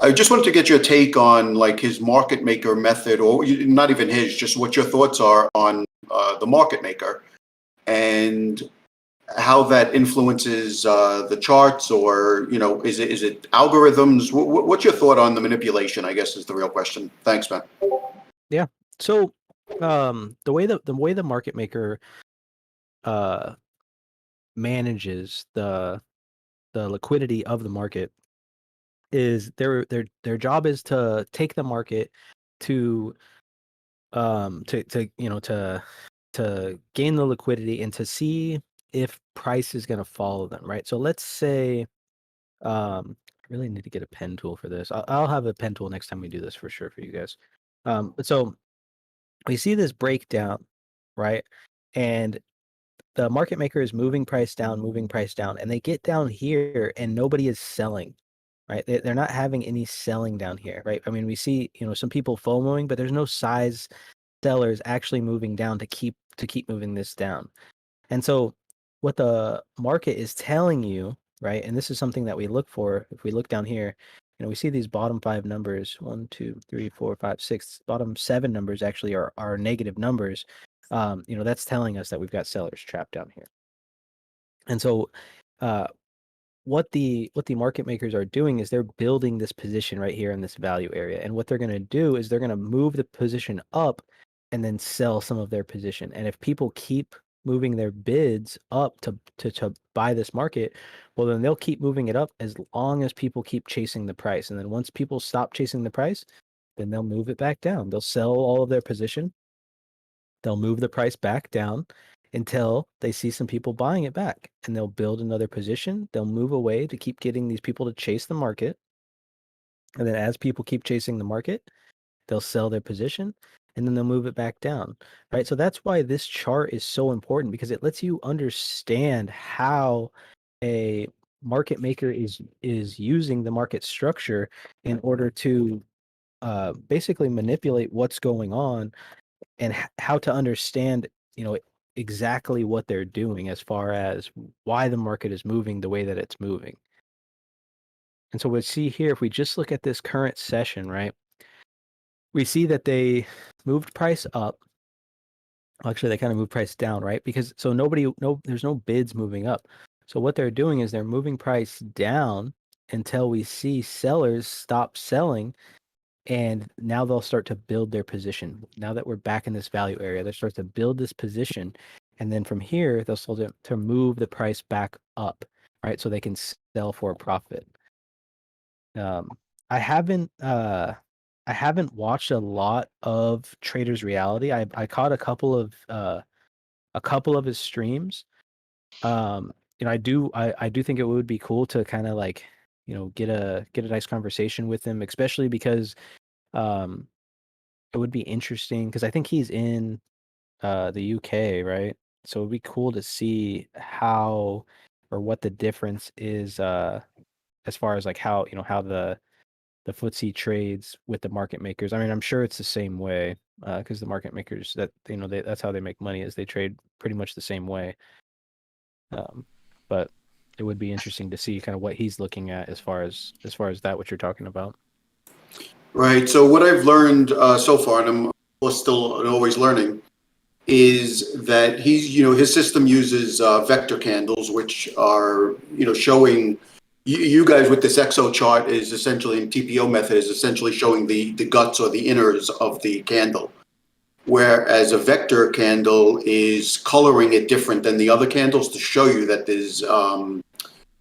I just wanted to get your take on like his market maker method, or not even his, just what your thoughts are on the market maker and how that influences the charts, or is it algorithms? What's your thought on the manipulation, I guess, is the real question. Thanks, man. Yeah. So the way the market maker manages the liquidity of the market is their job is to take the market to gain the liquidity and to see if price is going to follow them, right? So let's say I really need to get a pen tool for this. I'll have a pen tool next time we do this for sure for you guys. But so we see this breakdown, right? And the market maker is moving price down, and they get down here and nobody is selling, right? They're not having any selling down here, right? I mean, we see, some people FOMOing, but there's no size sellers actually moving down to keep moving this down. And so what the market is telling you, right? And this is something that we look for. If we look down here, we see these bottom 5 numbers, 1, 2, 3, 4, 5, 6, bottom 7 numbers actually are negative numbers. That's telling us that we've got sellers trapped down here. And so what the market makers are doing is they're building this position right here in this value area. And what they're going to do is they're going to move the position up and then sell some of their position. And if people keep moving their bids up to buy this market, well, then they'll keep moving it up as long as people keep chasing the price. And then once people stop chasing the price, then they'll move it back down. They'll sell all of their position. They'll move the price back down until they see some people buying it back, and they'll build another position. They'll move away to keep getting these people to chase the market. And then as people keep chasing the market, they'll sell their position, and then they'll move it back down, right? So that's why this chart is so important, because it lets you understand how a market maker is using the market structure in order to basically manipulate what's going on, and how to understand, exactly what they're doing as far as why the market is moving the way that it's moving. And so we see here, if we just look at this current session, right, we see that they moved price up. Actually, they kind of moved price down, right? Because so there's no bids moving up. So what they're doing is they're moving price down until we see sellers stop selling. And now they'll start to build their position. Now that we're back in this value area, they start to build this position. And then from here, they'll start to move the price back up, right? So they can sell for a profit. I haven't watched a lot of Trader's Reality. I caught a couple of his streams. I do think it would be cool to kind of like, get a nice conversation with him, especially because it would be interesting because I think he's in the UK, right? So it'd be cool to see how or what the difference is as far as like how how the the footsie trades with the market makers. I mean, I'm sure it's the same way because the market makers that that's how they make money is they trade pretty much the same way. But it would be interesting to see kind of what he's looking at as far as that what you're talking about. Right. So what I've learned so far, and I'm of course still always learning, is that his system uses vector candles, which are showing you guys with this exo chart is essentially in TPO method is essentially showing the guts or the inners of the candle, whereas a vector candle is coloring it different than the other candles to show you that there's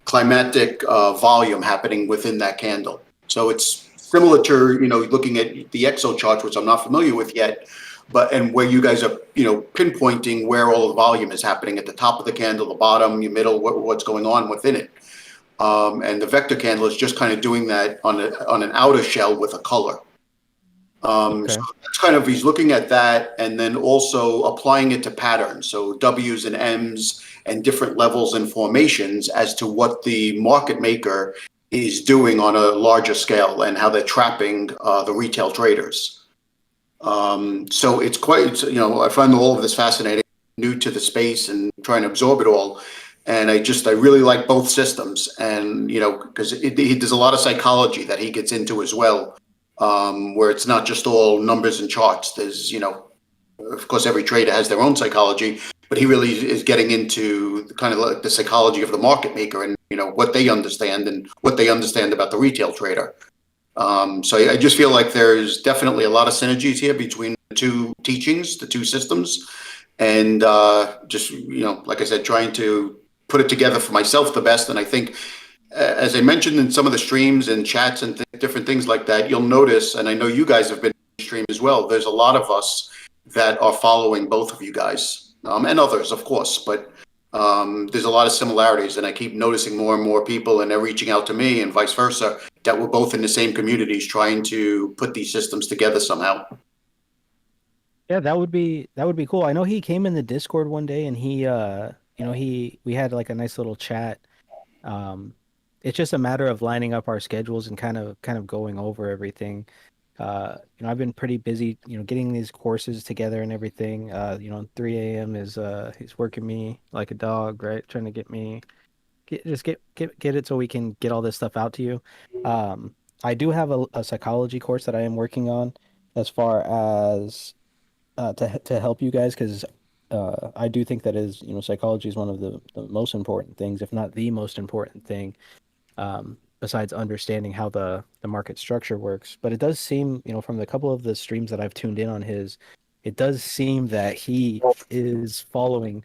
climatic volume happening within that candle. So it's similar to looking at the exo charts, which I'm not familiar with yet, and where you guys are pinpointing where all the volume is happening at the top of the candle, the bottom, the middle, what's going on within it. And the vector candle is just kind of doing that on an outer shell with a color. So that's kind of, he's looking at that and then also applying it to patterns. So W's and M's and different levels and formations as to what the market maker is doing on a larger scale and how they're trapping the retail traders. So it's quite, I find all of this fascinating, new to the space and trying to absorb it all. And I really like both systems, and because there's a lot of psychology that he gets into as well, where it's not just all numbers and charts. There's of course every trader has their own psychology, but he really is getting into kind of like the psychology of the market maker and what they understand and what they understand about the retail trader. So I just feel like there's definitely a lot of synergies here between the two teachings, the two systems, and just like I said, trying to put it together for myself the best. And I think, as I mentioned in some of the streams and chats and different things like that, you'll notice, and I know you guys have been in the stream as well, there's a lot of us that are following both of you guys, and others, of course, but there's a lot of similarities, and I keep noticing more and more people, and they're reaching out to me and vice versa, that we're both in the same communities trying to put these systems together somehow. Yeah, that would be cool. I know he came in the Discord one day and he we had like a nice little chat. It's just a matter of lining up our schedules and kind of going over everything. I've been pretty busy, getting these courses together and everything. 3 a.m. is he's working me like a dog, right? Trying to get me get it so we can get all this stuff out to you. I do have a psychology course that I am working on as far as to help you guys, because I do think that psychology is one of the most important things, if not the most important thing, besides understanding how the market structure works. But it does seem, from the couple of the streams that I've tuned in on his, it does seem that he is following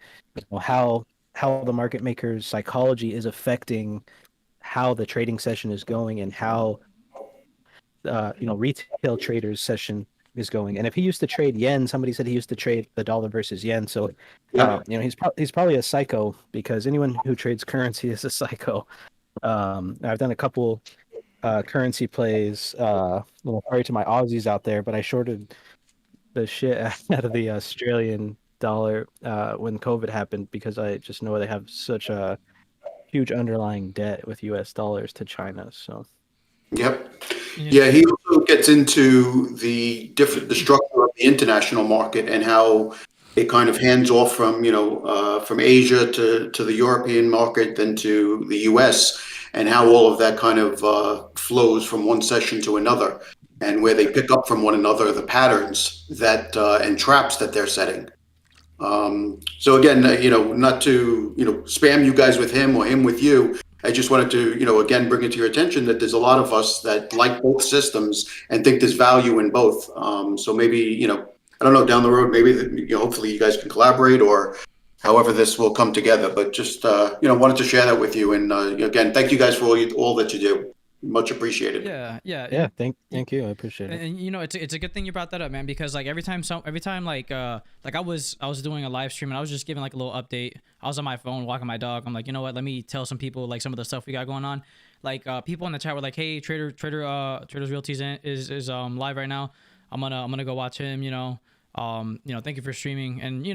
how the market maker's psychology is affecting how the trading session is going and how retail traders session is going. And if he used to trade yen, somebody said he used to trade the dollar versus yen. So, he's probably a psycho, because anyone who trades currency is a psycho. I've done a couple currency plays, sorry to my Aussies out there, but I shorted the shit out of the Australian dollar when COVID happened, because I just know they have such a huge underlying debt with US dollars to China. So. Yep. Yeah, he also gets into the structure of the international market and how it kind of hands off from from Asia to the European market, then to the US, and how all of that kind of flows from one session to another, and where they pick up from one another the patterns that and traps that they're setting. So again, not to spam you guys with him or him with you. I just wanted to, again, bring it to your attention that there's a lot of us that like both systems and think there's value in both. So maybe, I don't know, down the road, maybe, hopefully you guys can collaborate, or however this will come together. But just, wanted to share that with you. And again, thank you guys for all that you do. Much appreciated. Yeah. Thank you. I appreciate it. And it's a good thing you brought that up, man, because like every time like I was doing a live stream and I was just giving like a little update. I was on my phone walking my dog. I'm like, you know what? Let me tell some people like some of the stuff we got going on. Like people in the chat were like, hey, Traders Realty's is live right now. I'm gonna go watch him. Thank you for streaming. And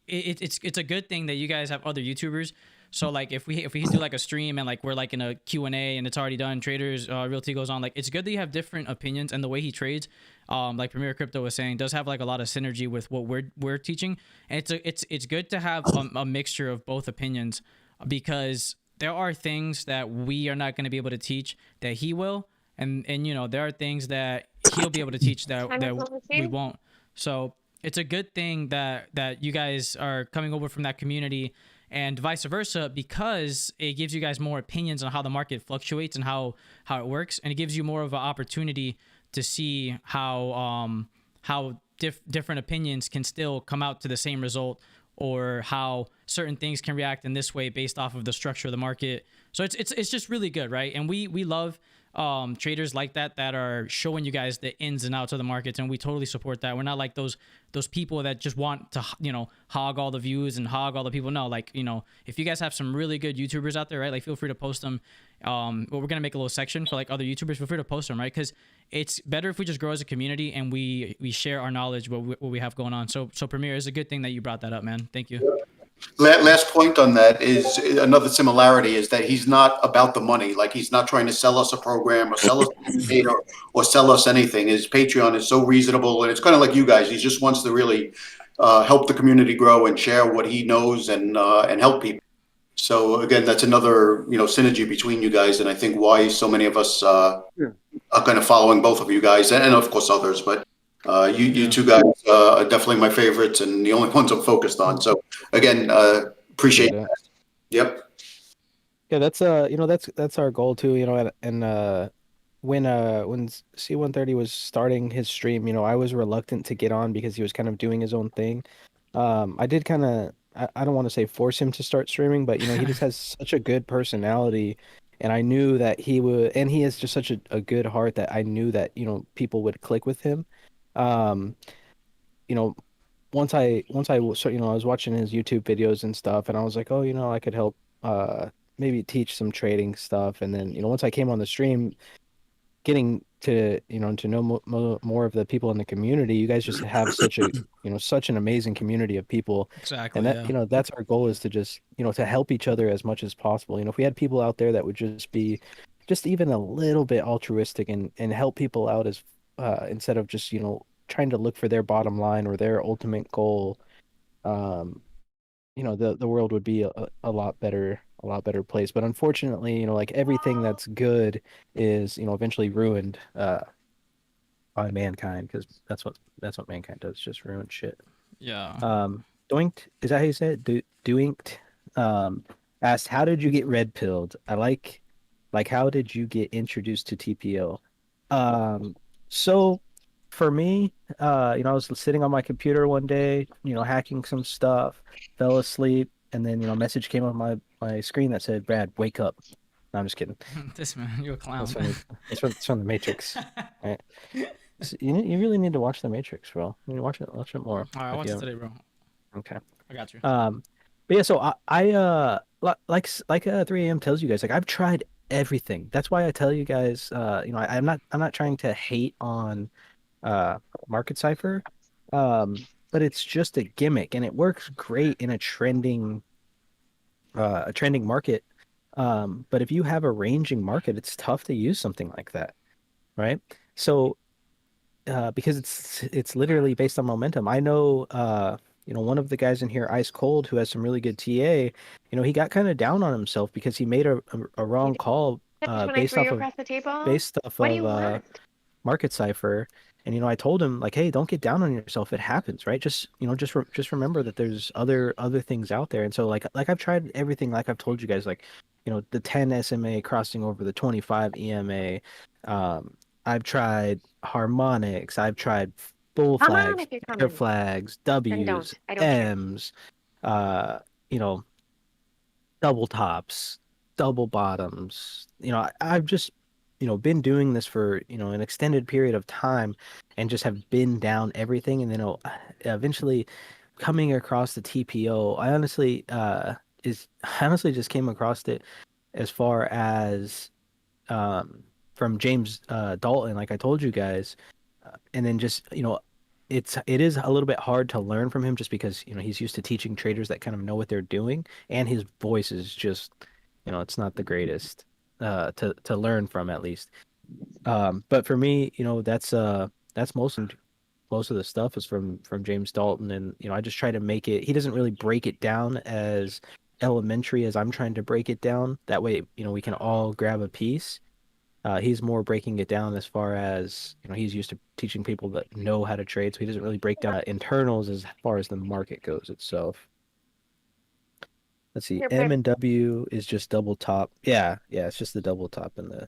it's a good thing that you guys have other YouTubers So like if we do like a stream and like we're like in a Q&A and it's already done, traders realty goes on, like it's good that you have different opinions, and the way he trades, like Premier Crypto was saying, does have like a lot of synergy with what we're teaching, and it's good to have a mixture of both opinions, because there are things that we are not going to be able to teach that he will, and you know, there are things that he'll be able to teach that we won't. So it's a good thing that you guys are coming over from that community, and vice versa, because it gives you guys more opinions on how the market fluctuates and how it works, and it gives you more of an opportunity to see how different opinions can still come out to the same result, or how certain things can react in this way based off of the structure of the market. So it's just really good, right? And we love traders like that are showing you guys the ins and outs of the markets, and we totally support that. We're not like those people that just want to, you know, hog all the views and hog all the people. No, like, you know, if you guys have some really good YouTubers out there, right, like feel free to post them. Well, we're gonna make a little section for like other YouTubers. Feel free to post them, right? Because it's better if we just grow as a community and we share our knowledge, what we have going on. So Premier, it's a good thing that you brought that up, man. Thank you. Last point on that is another similarity is that he's not about the money. Like, he's not trying to sell us a program or sell us data or sell us anything. His Patreon is so reasonable, and it's kind of like you guys. He just wants to really help the community grow and share what he knows and help people. So again, that's another, you know, synergy between you guys, and I think why so many of us are kind of following both of you guys, and of course others, but you two guys are definitely my favorites and the only ones I'm focused on. So again, appreciate that. Yep. Yeah, that's you know, that's our goal too, you know, and when C130 was starting his stream, you know, I was reluctant to get on because he was kind of doing his own thing. I did kind of, I don't want to say force him to start streaming, but you know, he just has such a good personality, and I knew that he would, and he has just such a good heart that I knew that, you know, people would click with him. You know, once I so, you know, I was watching his YouTube videos and stuff, and I was like, oh, you know, I could help maybe teach some trading stuff. And then, you know, once I came on the stream, getting to, you know, to know more of the people in the community, you guys just have such a, you know, such an amazing community of people. Exactly. And that, yeah. you know, that's our goal, is to just, you know, to help each other as much as possible. You know, if we had people out there that would just be just even a little bit altruistic and help people out, as instead of just, you know, trying to look for their bottom line or their ultimate goal, you know, the world would be a lot better place. But unfortunately, you know, like everything that's good is, you know, eventually ruined by mankind, because that's what mankind does, just ruin shit. Yeah. Doinked, is that how you say it? Doinked asked, how did you get red pilled? I like how did you get introduced to TPO? So for me, you know, I was sitting on my computer one day, you know, hacking some stuff, fell asleep, and then, you know, a message came on my screen that said, "Brad, wake up." No, I'm just kidding. This man, you're a clown. It's from the Matrix. Right? So you really need to watch the Matrix, bro. You need to watch it more. All right, I'll watch it today, bro. Okay. I got you. But yeah, so I like 3 a.m. tells you guys, like, I've tried everything. That's why I tell you guys, you know, I'm not trying to hate on Market Cipher, but it's just a gimmick, and it works great in a trending market. But if you have a ranging market, it's tough to use something like that, right? So because it's literally based on momentum. I know, you know, one of the guys in here, Ice Cold, who has some really good TA, you know, he got kind of down on himself because he made a wrong call based off of Market Cipher. And, you know, I told him, like, hey, don't get down on yourself. It happens, right? Just, you know, just remember that there's other things out there. And so like I've tried everything, like I've told you guys, like, you know, the 10 SMA crossing over the 25 EMA. I've tried harmonics. I've tried full flags, pair flags, W's, M's, you know, double tops, double bottoms. You know, I've just, you know, been doing this for, you know, an extended period of time, and just have been down everything. And then, you know, eventually coming across the TPO, I honestly just came across it as far as from James Dalton, like I told you guys, and then just, you know, it is a little bit hard to learn from him just because he's used to teaching traders that kind of know what they're doing, and his voice is just it's not the greatest to learn from, at least. But for me, that's most of the stuff is from James Dalton, and I just try to make it. He doesn't really break it down as elementary as I'm trying to break it down. That way, we can all grab a piece. He's more breaking it down as far as he's used to teaching people that know how to trade, so he doesn't really break down internals as far as the market goes itself. Let's see, M and W is just double top. Yeah, it's just the double top and the